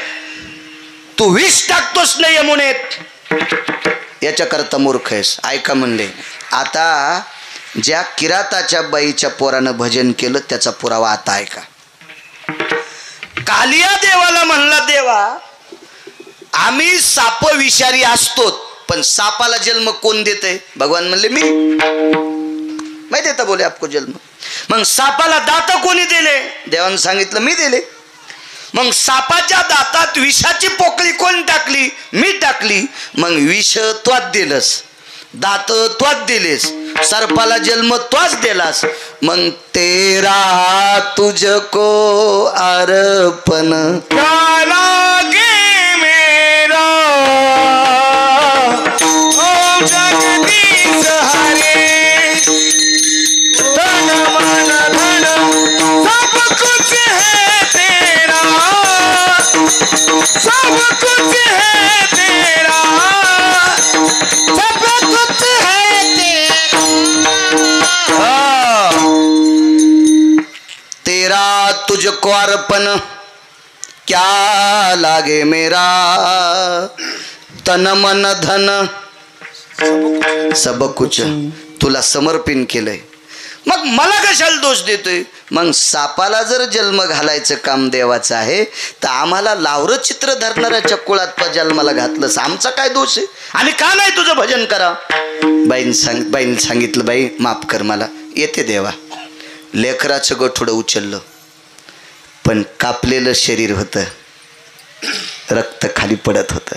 तू विष टाकतोस नाही यमुनेत याच्याकरता मूर्ख आहेस ऐका म्हणले आता ज्या किराताच्या बाईच्या पोरानं भजन केलं त्याचा पुरावा आता आहे का कालिया देवाला म्हणला देवा आम्ही साप विषारी असतो पण सापाला जन्म कोण देते भगवान म्हणले मी माहिती येतं बोले आपको जन्म मग सापाला दात कोणी दिले देवानं सांगितलं मी दिले मग सापाच्या दातात विषाची पोकळी कोण टाकली मी टाकली मग विष त्वाच दिलंस दात त्वाच दिलेस सर्पाला जन्म त्वाच दिलास मग तेरा तुझको अर्पण लागे मेरा ओ जगदीश हरे तन मन धन सब कुछ है तेरा सब कुछ है तेरा सब कुछ है तेरा तुझको अर्पण क्या लागे मेरा तन मन धन सब कुछ तुला समर्पित केलंय मग मला कशाला दोष देतोय मग सापाला जर जन्म घालायचं काम देवाचं आहे तर आम्हाला लावरं चित्र धरणाऱ्या कुळात जन्माला घातलंस आमचा काय दोष आहे आणि का नाही तुझं भजन करा बाईन सांगितलं बाई माफ कर मला येते देवा लेकराचं गठुडं उचललं पण कापलेलं शरीर होतं रक्त खाली पडत होतं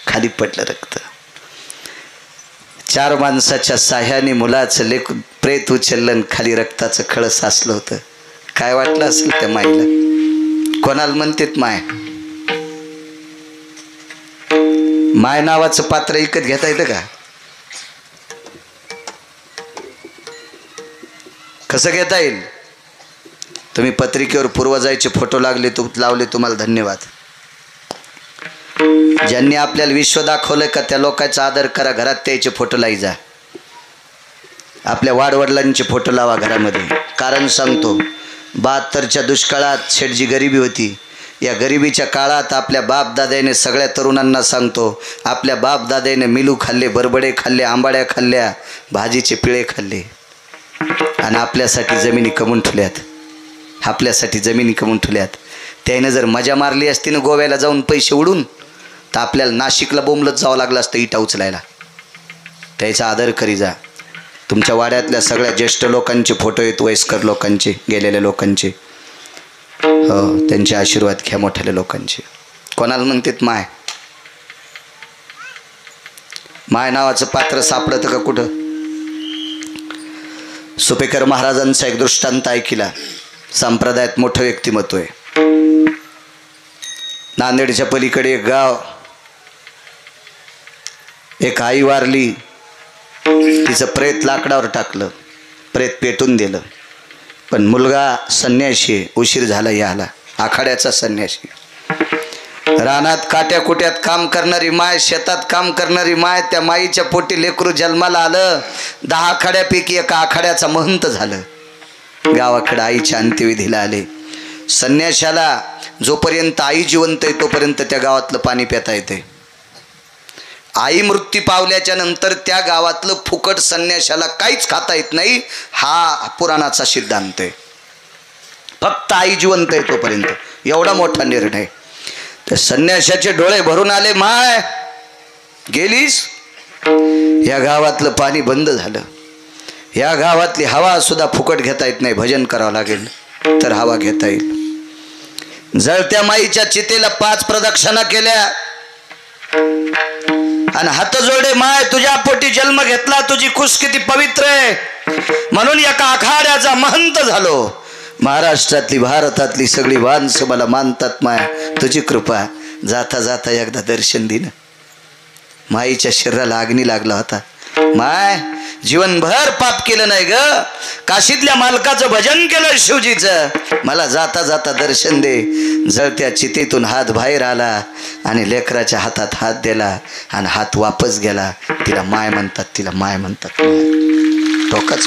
खाली पडलं रक्त 4 माणसाच्या साह्याने मुलाचं लेक प्रेत उचललं खाली रक्ताचं खळं साचलं होतं काय वाटलं असेल त्या माईला कोणाला म्हणतेत माय माय नावाचं पात्र विकत घेता येतं का कसं घेता येईल तुम्ही पत्रिकेवर पूर्वजाचे फोटो लावले तुम्हाला धन्यवाद ज्यांनी आपल्याला विश्व दाखवलं का त्या लोकांचा आदर करा घरात त्याचे फोटो लाई जा आपल्या वाडवडिलांचे फोटो लावा घरामध्ये कारण सांगतो 72च्या दुष्काळात शेठजी गरिबी होती या गरिबीच्या काळात आपल्या बापदाद्याने सगळ्या तरुणांना सांगतो आपल्या बापदाद्याने मिलू खाल्ले बरबडे खाल्ले आंबाड्या खाल्ल्या भाजीचे पिळे खाल्ले आणि आपल्यासाठी जमिनी कमवून ठेवल्यात आपल्यासाठी जमिनी कमवून ठेवल्यात त्याने जर मजा मारली असती ना गोव्याला जाऊन पैसे उडून तर आपल्याला नाशिकला बोंबलत जावं लागलं असतं इटा उचलायला त्याचा आदर करी जा तुमच्या वाड्यातल्या सगळ्या ज्येष्ठ लोकांचे फोटो आहेत वयस्कर लोकांचे गेलेल्या लोकांचे हो त्यांचे आशीर्वाद घ्या मोठ्याल्या लोकांचे कोणाला म्हणतात माय माय नावाचं पात्र सापडतं का कुठं सुपेकर महाराजांचा एक दृष्टांत ऐकिला संप्रदायात मोठं व्यक्तिमत्व आहे नांदेडच्या पलीकडे एक गाव एक आई वारली तिचं प्रेत लाकडावर टाकलं प्रेत पेटून दिलं पण मुलगा संन्याशी, उशीर झाला याला, आखाड्याचा संन्याशी. रानात काट्या कुट्यात काम करणारी माय, शेतात काम करणारी माय, त्या माईच्या पोटी लेकरू जन्माला आलं. 10 आखाड्यापैकी एका आखाड्याचा महंत झालं. गावाकडे आईच्या अंत्यविधीला आले. संन्याशाला जोपर्यंत आई जिवंत आहे तोपर्यंत त्या गावातलं पाणी पिता येते. आई मृत्यू पावल्याच्या नंतर त्या गावातलं फुकट संन्याशाला काहीच खाता येत नाही. हा पुराणाचा सिद्धांत आहे. फक्त आई जिवंत आहे तोपर्यंत. एवढा मोठा निर्णय. तर संन्याशाचे डोळे भरून आले. माय गेलीस? या गावातलं पाणी बंद झालं. या गावातली हवा सुद्धा फुकट घेता येत नाही. भजन करावं लागेल तर हवा घेता येईल. जळत्या माईच्या चितेला 5 प्रदक्षिणा केल्या आणि हात जोडे. माय तुझ्या पोटी जन्म घेतला, तुझी कुस किती पवित्र आहे म्हणून एका आखाड्याचा महंत झालो. महाराष्ट्रातली भारतातली सगळी माणसं मला मानतात. माय तुझी कृपा. जाता जाता एकदा दर्शन दिलं. माईच्या शरीराला अग्नी लागला होता. माय जीवनभर पाप केलं नाही ग. काशीतल्या मालकाचं भजन केलं शिवजीचं. मला जाता जाता दर्शन दे. जळत्या चितेतून हात बाहेर आला आणि लेकराच्या हातात हात दिला आणि हात वापस गेला. तिला माय म्हणतात, तिला माय म्हणतात. टोकाच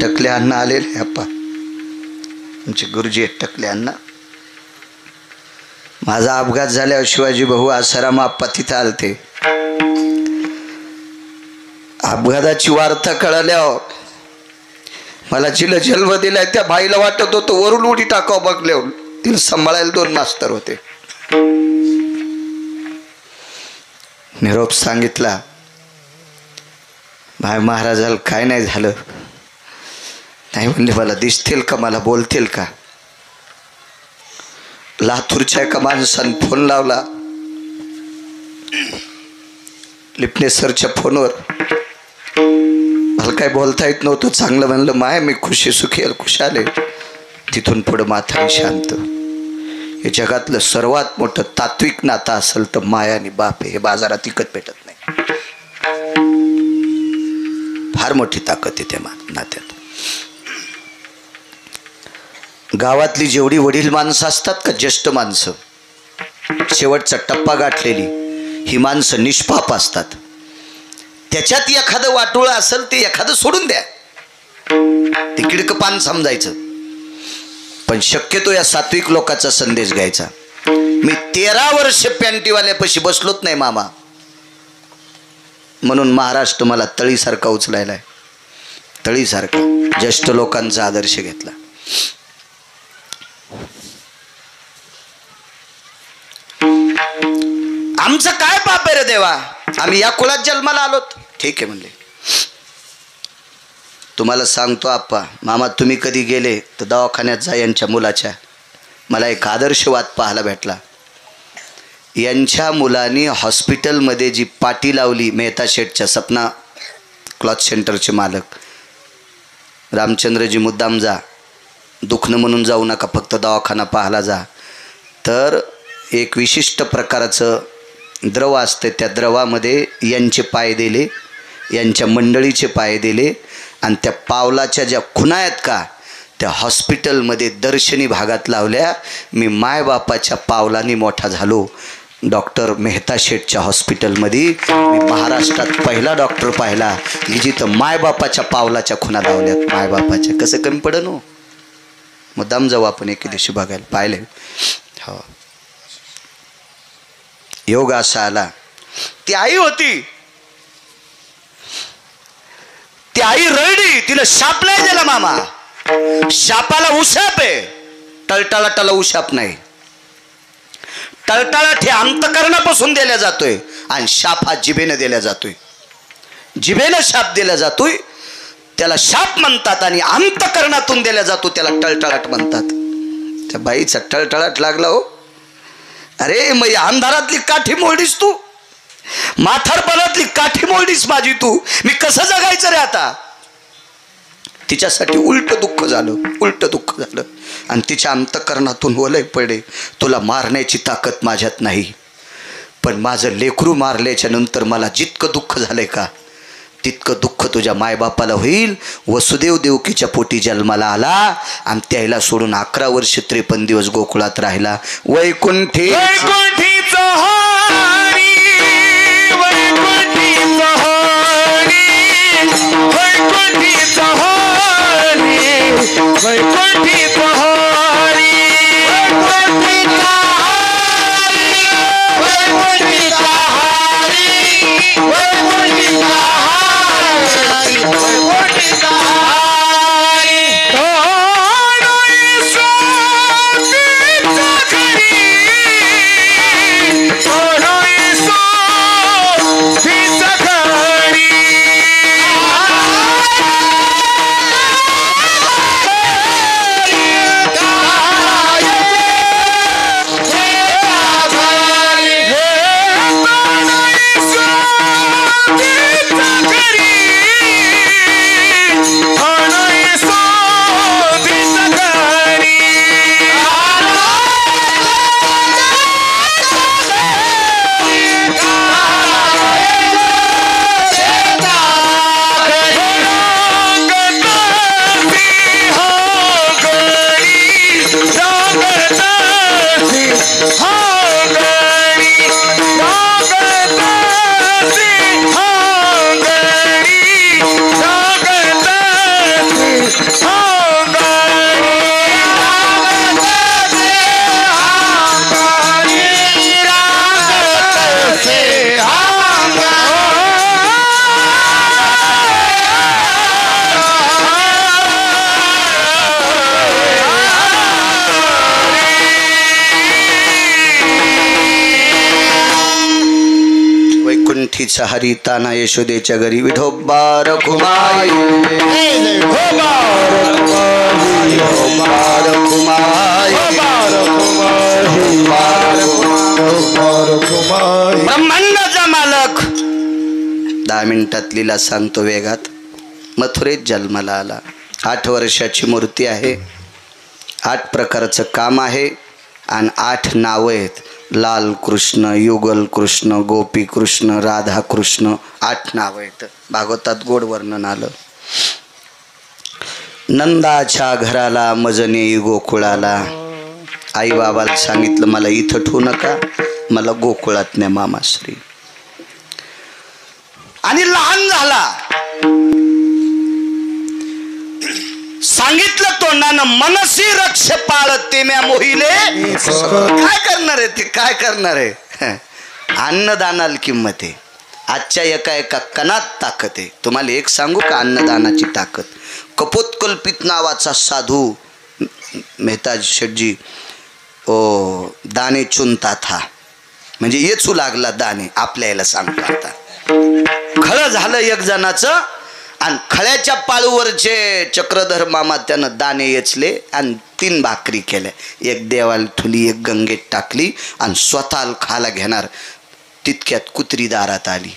टकले अण्णा आलेले अप्पा, आमचे गुरुजी आहेत टकले अण्णा. माझा अपघात झाल्यावर शिवाजी भाऊ आसाराम आप्पा तिथं आलते. अपघाताची वार्ता कळल्यावर मला जिला जन्म दिलाय त्या बाईला वाटत होतं वरून उडी टाकावं बघल्यावर. तिला सांभाळायला 2 मास्तर होते. निरोप सांगितला. भाई महाराजाला काय नाही झालं. नाही म्हणले मला दिसतील का, मला बोलतील का. लातूरच्या एका माणसाने फोन लावला. लिपणे सरच्या फोनवर. मला काय बोलता येत नव्हतं. चांगलं म्हणलं माय मी खुशी सुखी खुशाले. तिथून पुढं म्हातारी शांत. हे जगातलं सर्वात मोठं तात्विक नातं असेल तर माया आणि बाप हे बाजारात विकत भेटत नाही. फार मोठी ताकद आहे त्या नात्यात. गावातली जेवढी वडील माणसं असतात का, ज्येष्ठ माणसं, शेवटचा टप्पा गाठलेली ही माणसं निष्पाप असतात. त्याच्यात एखादं वाटोळं असेल ते एखादं सोडून द्या. ते किडकं पान समजायचं. पण शक्यतो या सात्विक लोकांचा संदेश घ्यायचा. मी 13 वर्ष पॅन्टीवाल्यापाशी बसलोच नाही मामा, म्हणून महाराष्ट्र मला तळीसारखा उचलायलाय. तळीसारखा ज्येष्ठ लोकांचा आदर्श घेतला. आमचं काय पाप आहे रे देवा, आम्ही या कुळात जन्माला आलोत. ठीक आहे म्हणले. तुम्हाला सांगतो आप्पा, मामा तुम्ही कधी गेले तर दवाखान्यात जा यांच्या मुलाच्या. मला एक आदर्शवाद पाहायला भेटला. यांच्या मुलांनी हॉस्पिटलमध्ये जी पाटी लावली, मेहता शेठच्या सपना क्लॉथ सेंटरचे मालक रामचंद्रजी, मुद्दाम जा, दुखणं म्हणून जाऊ नका, फक्त दवाखाना पाहायला जा. तर एक विशिष्ट प्रकारचं द्रव असते, त्या द्रवामध्ये यांचे पाय दिले, यांच्या मंडळीचे पाय दिले आणि त्या पावलाच्या ज्या खुणा आहेत का त्या हॉस्पिटलमध्ये दर्शनी भागात लावल्या. मी मायबापाच्या पावलांनी मोठा झालो. डॉक्टर मेहता शेठच्या हॉस्पिटलमध्ये मी महाराष्ट्रात पहिला डॉक्टर पाहिला की जिथं मायबापाच्या पावलाच्या खुणा लावल्यात. मायबापाच्या कसं कमी पडन हो. मुद्दाम जाऊ आपण एके दिवशी बघायला. पाहिले हो. योग असा आला. ती आई होती, ती आई रडली. तिला शाप नाही दिला मामा. शापाला उशाप आहे, टळटळाटाला उशाप नाही. टळटळाट हे अंतकरणापासून दिला जातोय आणि शाप हा जिभेने दिला जातोय. जिभेनं शाप दिला जातोय त्याला शाप म्हणतात आणि अंतकरणातून दिला जातो त्याला टळटळाट म्हणतात. त्या बाईचा टळटळाट लागला हो. अरे मग अंधारातली काठी मोडलीस तू, म्हातारपणातली काठी मोडलीस माझी तू, मी कसं जगायचं रे आता. तिच्यासाठी उलट दुःख झालं, उलट दुःख झालं. आणि तिच्या अंतकरणातून ओलय पडे, तुला मारण्याची ताकद माझ्यात नाही, पण माझं लेकरू मारल्याच्या नंतर मला जितकं दुःख झालंय का तितकं दुःख तुझ्या मायबापाला होईल. वसुदेव देवकीच्या पोटी जन्माला आला आणि त्याला सोडून 11 वर्ष 53 दिवस गोकुळात राहिला. वैकुंठी वैकुंठीचा हरी, वैकुंठीचा हरी, वैकुंठीचा हरी, वैकुंठीचा हरी, वैकुंठीचा हरी, वैकुंठीचा हरी, वैकुंठीचा हरी, वैकुंठीचा हरी. तोडोई स्वामीचा घरी, तोडोई स्वामीचा घरी. वैकुंठीचा हरी ताना यशोदेच्या घरी. विठोबा रखुमाई, ब्रह्मांडाचा मालक 10 मिनिटात लीला सांगतो वेगात. मथुरेत जन्माला आला. 8 वर्षाची मूर्ती आहे. 8 प्रकारचं काम आहे आणि 8 नावं आहेत. लाल कृष्ण, युगल कृष्ण, गोपी कृष्ण, राधा कृष्ण, 8 नावं आहेत. भागवतात गोड वर्णन आलं. नंदाच्या घराला मजने गोकुळाला. आई बाबाला सांगितलं मला इथं ठेवू नका, मला गोकुळात न्या मामाश्री. आणि लहान झाला. सांगितलं तोंडानं मनसी रक्ष पाळते म्या मोहिले. काय करणार आहे ते, काय करणार आहे. अन्नदानाला किंमत आहे. आजच्या एका एका कणात ताकद आहे. तुम्हाला एक सांगू का अन्नदानाची ताकद. कपोतकल्पित नावाचा साधू मेहताज शेठजी दाणे चुनता था, म्हणजे येचू लागला दाणे. आपल्या याला सांगतो आता खळं झालं एक जणाचं आणि खळ्याच्या पाळूवरचे चक्रधर मामा त्यानं दाणे येचले आणि 3 भाकरी केल्या. एक देवाला ठुली, एक गंगेत टाकली आणि स्वतःला खाला घेणार तितक्यात कुत्री दारात आली.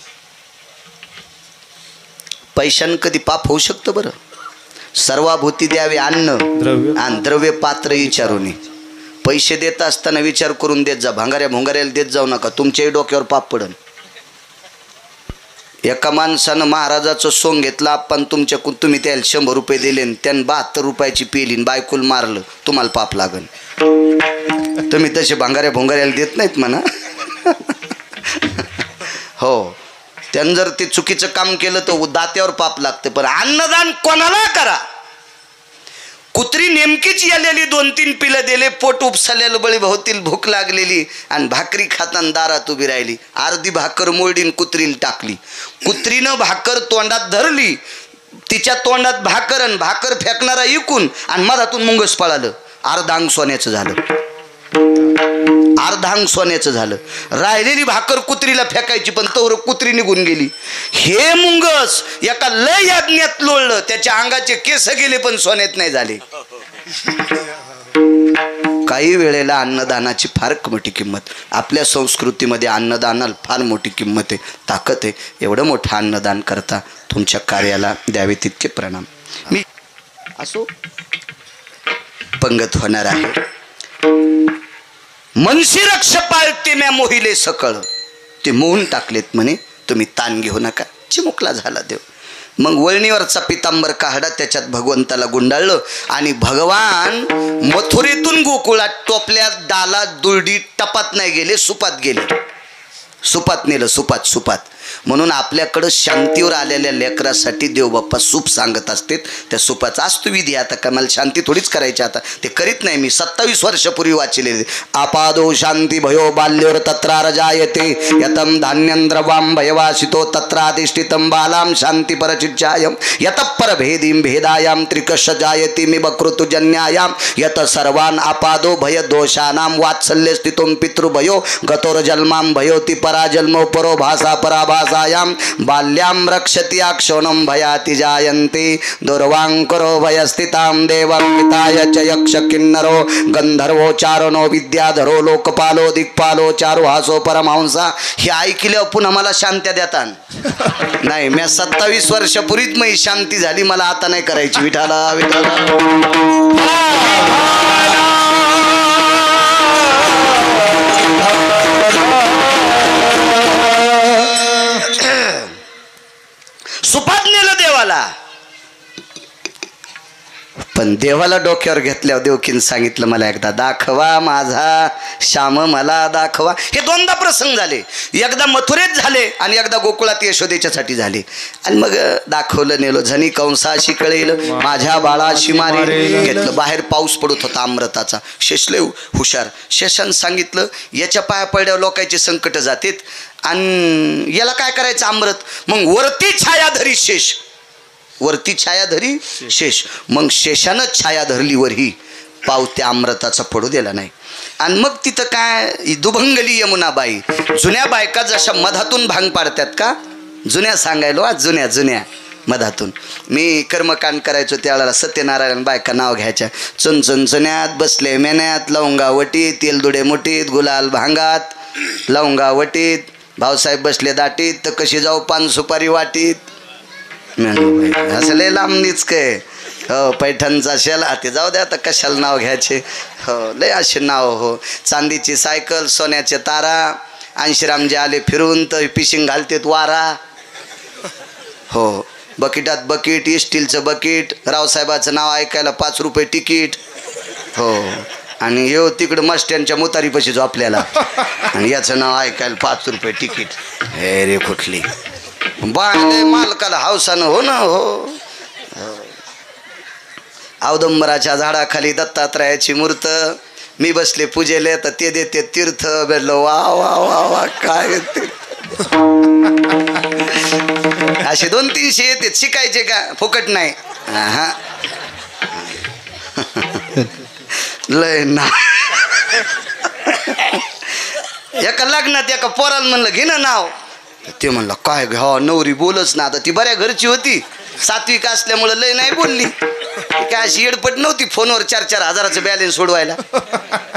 पैशानं कधी पाप होऊ शकतं बरं. सर्वाभूती द्यावे अन्न आणि द्रव्य पात्र विचारून. पैसे देत असताना विचार करून देत जा. भांगाऱ्या भोंगाऱ्याला देत जाऊ नका, तुमच्याही डोक्यावर पाप पडन. एका माणसानं महाराजाचं सोंग घेतलं, आपण तुम्ही त्याला 100 रुपये दिले, त्यानं 72 रुपयाची पेली बायकुल मारलं, तुम्हाला पाप लागन. तुम्ही तसे भांगाऱ्या भोंगाऱ्याला देत नाहीत म्हणा. हो, त्यानं जर ते चुकीचं काम केलं तर दात्यावर पाप लागते. पण अन्नदान कोणाला करा. कुत्री नेमकीच यालेली 2-3 पिलं दिले, पोट उपसलेलं बळी भोवतील भूक लागलेली आणि भाकरी खाताना दारात उभी राहिली. अर्धी भाकर मोडीन कुत्रीला टाकली. कुत्रीनं भाकर तोंडात धरली, तिच्या तोंडात भाकर आणि भाकर फेकणारा इकून आणि मधातून मुंगस पळालं. अर्धांग सोन्याचं झालं. अर्धांग सोन्याचं झालं. राहिलेली भाकर कुत्रीला फेकायची, पण तोवर कुत्री निघून गेली. हे मुंगस एका लय यज्ञात लोळलं, त्याच्या अंगाचे केस गेले पण सोन्यात नाही झाले. काही वेळेला अन्नदानाची फार मोठी किंमत. आपल्या संस्कृतीमध्ये अन्नदानाला फार मोठी किंमत आहे, ताकद आहे. एवढं मोठं अन्नदान करता, तुमच्या कार्याला द्यावे तितके प्रणाम. मी असो पंगत होणार आहे. मनसी रक्ष पाळते म्या मोहिले सकळ. ते मोहून टाकलेत म्हणे, तुम्ही ताण घेऊ नका. चिमुकला झाला देव. मग वळणीवरचा पितांबर काढा, त्याच्यात भगवंताला गुंडाळलं आणि भगवान मथुरेतून गोकुळात टोपल्यात, डालात, दुर्डीत, टपात नाही गेले, सुपात गेले. सुपात नेलं, सुपात. म्हणून आपल्याकडं शांतीवर आलेल्या लेकरासाठी देवबाप्पा सूप सांगत असते. त्या सुपाचा असतो विधी. आता का मला शांती थोडीच करायची, आता ते करीत नाही मी. 27 वर्षापूर्वी वाचलेले. आपादो शांती भयो बाल्योर तत्रार जायते यतम धान्यं द्रवां भयवासितो तत्राधिष्ठितं बालां शांती परचिच्चायं यत परभेदीं भेदायां त्रिकश जायते मी बकृतुजन्यायां यत सर्वान् आपादो भय दोषानां वात्सल्य स्थितुं पितृभयो गतोर जन्मां भयोति पराजन्मो परो भाषा पराभाषायां बाल्यां रक्षति अक्षोणं भयाति जायन्ते दुर्वाङ्करो भयस्थितां देवं पिताय च यक्ष किन्नरो गंधर्वो चारणो विद्याधरो लोकपालो दिक्पालो चारो हासो परमहंसा. हे ऐकल्यावर पुन्हा मला शांत्या देतात नाही. मी 27 वर्षापूर्वीच मी शांती झाली, मला आता नाही करायची. विठाला विठाला सुपात नेलं देवाला. पण देवाला डोक्यावर घेतल्यावर देवकीन सांगितलं, मला एकदा दाखवा माझा श्याम, मला दाखवा. हे दोनदा प्रसंग झाले. एकदा मथुरेत झाले आणि एकदा गोकुळात यशोदेच्यासाठी झाले. आणि मग दाखवलं, नेलो. झनी कंसाशी कळेल माझ्या बाळाशी मारेल. घेतलं. बाहेर पाऊस पडत होता अमृताचा. शेषले हुशार. शेषानं सांगितलं, याच्या पाया पडल्यावर लोकांचे संकट जातात आणि याला काय करायचं अमृत. मग वरती छायाधरी शेष, वरती छायाधरी शेष. मग शेषानं छाया धरली वरही, पावत्या अमृताचा पडू दिला नाही. आणि मग तिथं काय दुभंगली यमुनाबाई. जुन्या बायका जशा मधातून भांग पाडतात का, जुन्या सांगायलो, जुन्या मधातून. मी कर्मकांड करायचो त्यावेळेला सत्यनारायण बायका नाव घ्यायच्या. चुनचुन्यात बसले मेन्यात, लवंगा वटीत, तेलदुडे मुठीत, गुलाल भांगात, लवंगा वटीत, भाऊसाहेब बसले दाटीत, तर कशी जाऊ पान सुपारी वाटीत. असं लय लांबनीच काय. हो पैठणचा शेला ते जाऊ द्या, आता कशाला नाव घ्यायचे. हो लय असे नाव. हो चांदीची सायकल, सोन्याचे तारा, अंशरामजी आले फिरून तर पिशिंग घालतेत वारा. हो बकेटात बकेट, स्टीलचं बकेट. रावसाहेबाचं नाव ऐकायला 5 रुपये तिकीट. हो आणि येऊ तिकडं मस्ट्यांच्या मुतारीपाशी झोपल्याला आणि याचं नाव ऐकायला 5 रुपये तिकीट. हे रे कुठली बाळले मालकाला हौसानं. हो ना. हो औदंबराच्या झाडाखाली दत्तात्रयाची मूर्त. मी बसले पूजेले तर ते देते तीर्थ. भेटलो वा वा वा वा काय ते. असे 200-300 येते. शिकायचे का, फुकट नाही. हा लय ना. एका लग्नात एका पोराला म्हणलं घे ना नाव. ते म्हणलं काय घ्या, नवरी बोलच ना. आता ती बऱ्या घरची होती, सात्विक असल्यामुळं लय नाही बोलली. काय अशी येडपट नव्हती फोनवर 4-4 हजाराचं बॅलन्स सोडवायला.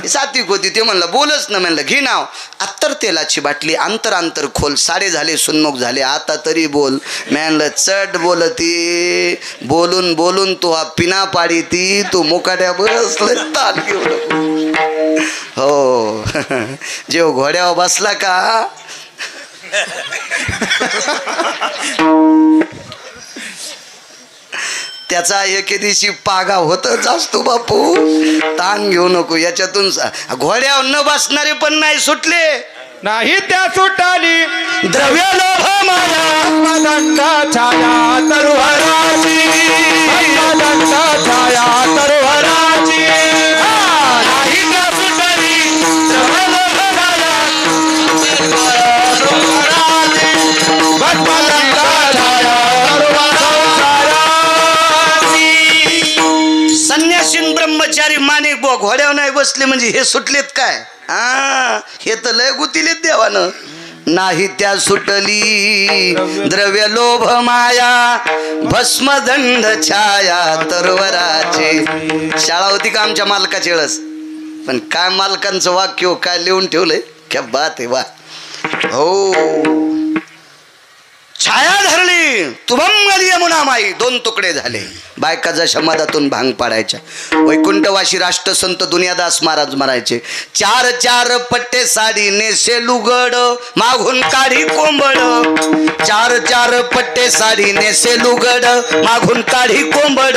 सात्विक होती. ते म्हणलं बोलच ना. म्हणलं घे नाव. अत्तर तेलाची बाटली, अंतर खोल, साडे झाले सुन्मुख झाले, आता तरी बोल. म्हणलं चढ बोलती, बोलून बोलून तू हा पिना पाडी ती, तू मुकाट्या बसलं ताण घेऊन. हो जेव घोड्यावर बसला का त्याचा एके दिवशी पागा होतच असतो बापू. ताण घेऊ नको. याच्यातून घोड्यावर न बसणारे पण नाही सुटले. नाही त्या सुटाली द्रव्य लोभ माया दंड छाया तरुहराची, दंड छाया तरुहराची. नाही त्या सुटाली द्रव्य लोभ माया तरुहराची, दंड छाया तरुहराची. संन्यासीन ब्रह्मचारी माणिक बुवा घोड्यावर नाही बसले म्हणजे हे सुटलेत काय. हे तर लय गुतीलेत देवानं. नाही त्या सुटली द्रव्य लोभ माया, भस्मदंड छाया तरवराचे. शाळा होती का आमच्या मालकाच्या वेळेस, पण काय मालकांचं वाक्य काय लिहून ठेवलंय, क्या बात आहे वा. हो छाया धरली तुभम गली यमुना माई, 2 तुकडे झाले. बायकाच्या समाधातून भांग पाडायच्या. वैकुंठवासी राष्ट्रसंत दुनियादास महाराज म्हणायचे, 4 पट्टे साडी नेसे लुगड, मागून काढी कोंबड. 4 पट्टे साडी नेसे लुगड, मागून काढी कोंबड.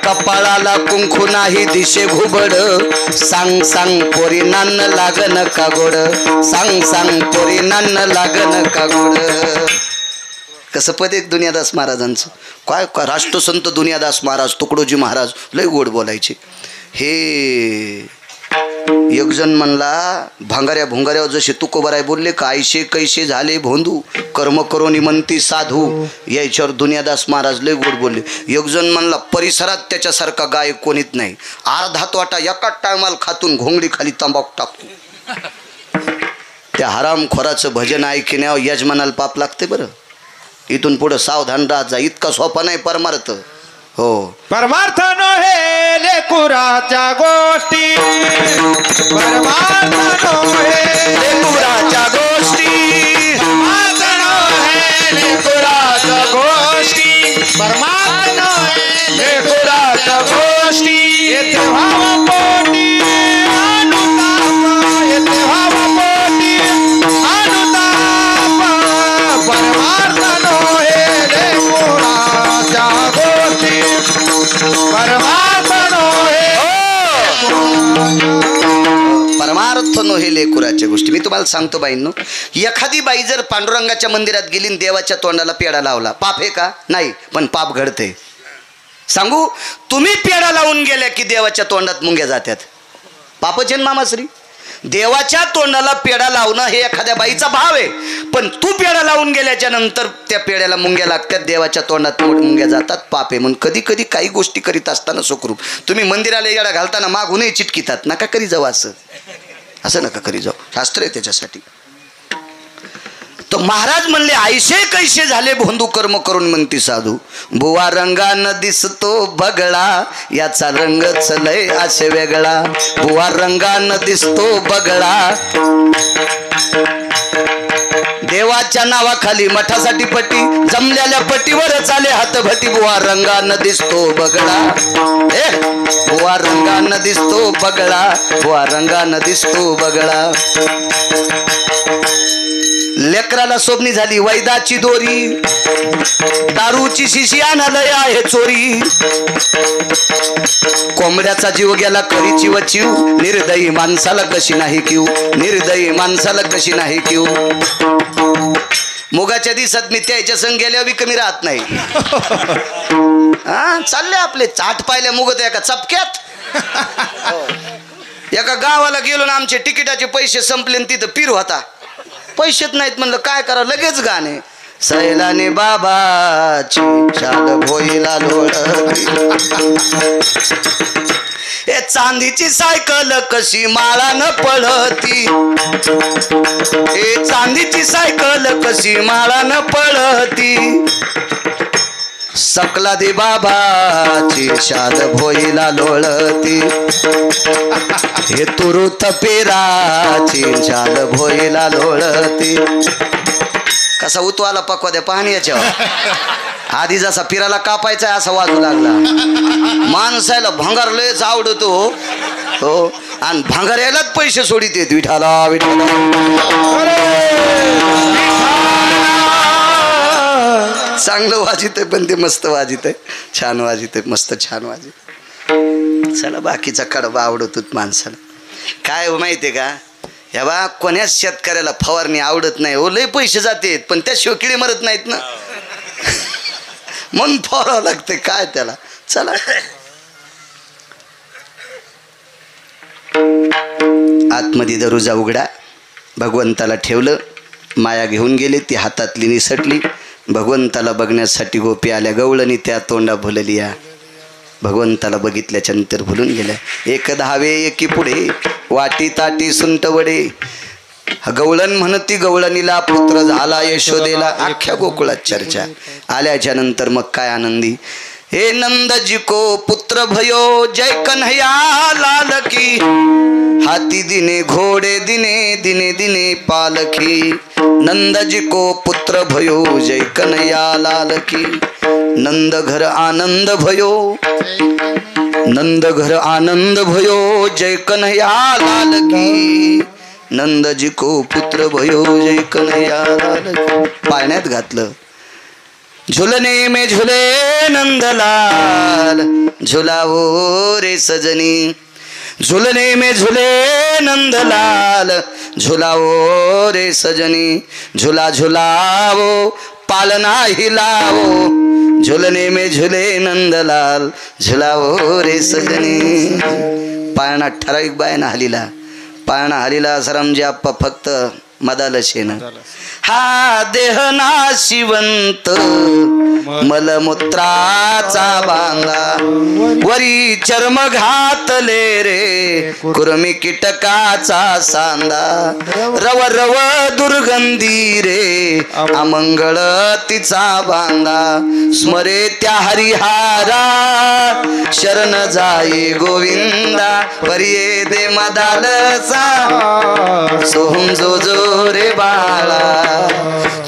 कपाळाला कुंकू नाही दिशे घुबड. सांग सांग पोरी नान्न लागन का गोड. सांग सांग पोरी नान्न लागन का गोड. कसं पद एक दुनियादास महाराजांचं. काय राष्ट्रसंत दुनियादास महाराज, तुकडोजी महाराज लय गोड बोलायचे. हे एक जण म्हणला, भांगाऱ्या भुंगाऱ्यावर जसे तुकोबराय बोलले का, ऐशे कैसे झाले भोंदू, कर्म करोनी म्हणती साधू. याच्यावर दुनियादास महाराज लय गोड बोलले. एक जण म्हणला, परिसरात त्याच्यासारखा गायक कोणीच नाही. अर्धात वाटा एकाच टायमाला खातून घोंगडी खाली तंबाखू टाकतो. त्या हरामखोराचं भजन ऐकण्यावर यजमानाला पाप लागते बरं. इथून पुढे सावधान राहत जा. इतका सोपा नाही परमार्थ. हो, परमार्थ नोहे लेकुराच्या गोष्टी, परमार्थ नोहे लेकुराच्या गोष्टी, परमार्थ नोहे लेकुराच्या गोष्टी, परमार्थ नोहे लेकुराच्या गोष्टी. येथे भाव पोटी अनुताप, येथे भाव पोटी अनुताप, परमार्थ नोहे लेकुराच्या गोष्टी, परमार्थ नोहे. परमार्थ नोहे लेकुराच्या गोष्टी. मी तुम्हाला सांगतो बाईंनो, एखादी बाई जर पांडुरंगाच्या मंदिरात गेली, देवाच्या तोंडाला पेढा लावला, पाप आहे का? नाही, पण पाप घडते. सांगू, तुम्ही पेढा लावून गेल्या की देवाच्या तोंडात मुंग्या जात्यात. पापच आहे मामाश्री. देवाच्या तोंडाला पेढा लावणं हे एखाद्या बाईचा भाव आहे, पण तू पेढा लावून गेल्याच्या नंतर त्या पेढ्याला मुंग्या लागतात, देवाच्या तोंडात मुंग्या जातात, पाप आहे. म्हणून कधी कधी काही गोष्टी करीत असताना सुखरूप तुम्ही मंदिराला येडा घालताना मागूनही चिटकितात. नका करी जाऊ, असं नका करी जाऊ. शास्त्र आहे त्याच्यासाठी. तो महाराज म्हणले, ऐशे कैसे झाले भोंदू, कर्म करून म्हणती साधू. बुवा रंगानं दिसतो बगळा, याचा रंगच लय असे वेगळा. बुवा रंगानं दिसतो बगळा, देवाच्या नावाखाली मठासाठी पट्टी, जमलेल्या पट्टीवर चाले हातभटी. बुवा रंगानं दिसतो बगळा, बुवा रंगानं दिसतो बगळा, बुवा रंगानं दिसतो बगळा. लेकराला सोबणी झाली वैदाची दोरी, दारूची शिशी आणालय आहे चोरी. कोंबड्याचा जीव गेला करीची वचीव, निर्दयी माणसाला कशी नाही किव, निर्दयी माणसाला कशी नाही किव. मुगाच्या दिवसात मी त्याच्या संग गेल्यावर कमी राहत नाही. हा, चालले आपले चाट पाहिल्या मुगत एका चपक्यात. एका गावाला गेलो ना, आमचे तिकिटाचे पैसे संपले, तिथं पीर होता. पैसेच नाहीत. म्हणलं काय करा, लगेच गाणे. सैलाने बाबाची शाल भोईला लोळती, ए चांदीची सायकल कशी माळानं पळती, ए चांदीची सायकल कशी माळानं पळती. सकला दे बाबाची शाल भोईला लोळती, हे तुरुत पेराची शाल भोईला लोळती. कसा उतवाला पकवा द्या पाहणी याच्यावर. आधी जसा फिरायला कापायचा असा वाजू लागला. माणसाला भंगार लयच आवडतो. हो, आणि भंगार यायलाच पैसे सोडित येत. विठाला विठाला चांगलं वाजित आहे, पण ते मस्त वाजित आहे, छान वाजित आहे, मस्त छान वाजित. चला, बाकीचा कडबा आवडतो माणसाला. काय माहितीये का, ह्या बा कोण्याच शेतकऱ्याला फवारणी आवडत नाही. हो, लय पैसे जातेत, पण त्या शिवकिडे मरत नाहीत ना, म्हणून फवारावं लागते. काय त्याला. चला, आतमध्ये दरुजा उघडा. भगवंताला ठेवलं, माया घेऊन गेले, ती हातातली निसटली. भगवंताला बघण्यासाठी गोपी आल्या, गवळणी त्या तोंडा भुलली. या भगवंताला बघितल्याच्या नंतर भुलून गेल्या. एक धावे एकी पुढे, वाटी ताटी सुंट वडे. गवळण म्हणती गवळणीला पुत्र झाला यशोदेला. अख्ख्या गोकुळात चर्चा. आल्याच्या नंतर मग काय आनंदी. हे नंद जी को पुत्र भयो जय कन्हैया लाल की हाथी दिने घोड़े दिने दिने दिने पालकी नंद जी को पुत्र भयो जय कन्हैया लाल की नंद घर आनंद भयो नंद घर आनंद भयो जय कन्हैया लाल की नंद जी को पुत्र भयो जय कन्हैया लाल की पाळण्यात घातलं झुलने में झुले नंदलाल झुलाओ रे सजनी झुलने में झुले नंदलाल झुलाओ रे सजनी झुला झुलाओ पालना हिलाओ झुलने में झुले नंदलाल झुलाओ रे सजनी पाळणा ठराविक बायना हलीला पाळणा हलीला सरमजी आप्पा फक्त मदाल शेन हा देह नाशिवंत मलमूत्राचा बांधा वरी चर्म घातले रे कुर्मी कीटकाचा सांदा रव रव दुर्गंधी रे अमंगळ तिचा बांधा स्मरे त्या हरिहारा शरण जाई गोविंदा परिये दे मदालचा सोहम जो जो रे बाळा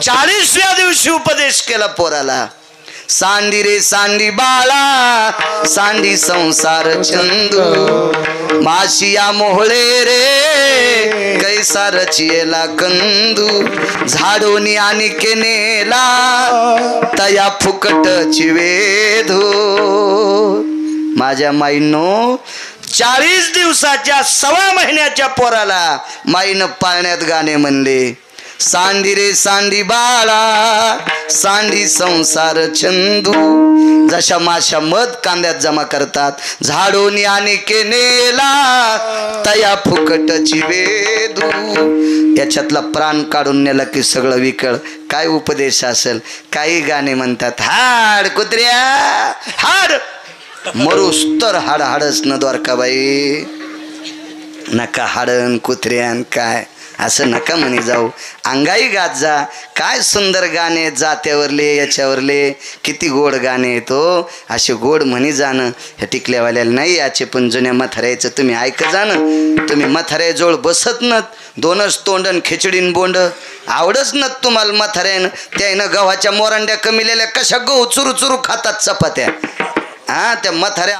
40व्या दिवशी उपदेश केला पोराला सांडी रे सांडी बाळा सांडी संसार चंदू माशिया मोहळे रे कैसा रचियेला कंदू झाडोनी आणि केनेला तया फुकटची वेधो माझ्या माईनो 40 दिवसाच्या 1.25 महिन्याच्या पोराला माईनं पाळण्यात गाणे म्हणले सांडी रे सांडी बाळा सांडी संसार चंदू जशा माशा मध कांद्यात जमा करतात झाडोनी आणि केनेला तया फुकटची वेदू याच्यातला प्राण काढून नेला की सगळं विकळ काय उपदेश असेल काही गाणे म्हणतात हाड कुत्र्या हाड मरूस तर हाड हाडच न द्वारकाबाई नका हाडन कुत्र्यान काय असं नका म्हणे जाऊ अंगाई गात जा काय सुंदर गाणे जात्यावरले याच्यावरले किती गोड गाणे येतो असे गोड म्हणी जाणं ह्या टिकल्यावाल्याला नाही याचे पण जुन्या म्हाताऱ्याचं तुम्ही ऐक जाणं तुम्ही म्हाताऱ्याजवळ बसत नत दोनच तोंडन खिचडीन बोंड आवडच नत तुम्हाला म्हाताऱ्यानं त्यानं गव्हाच्या मोरांड्या कमिलेल्या कशा गहू चुरू चुरू खातात चपात्या हा त्या म्हाताऱ्या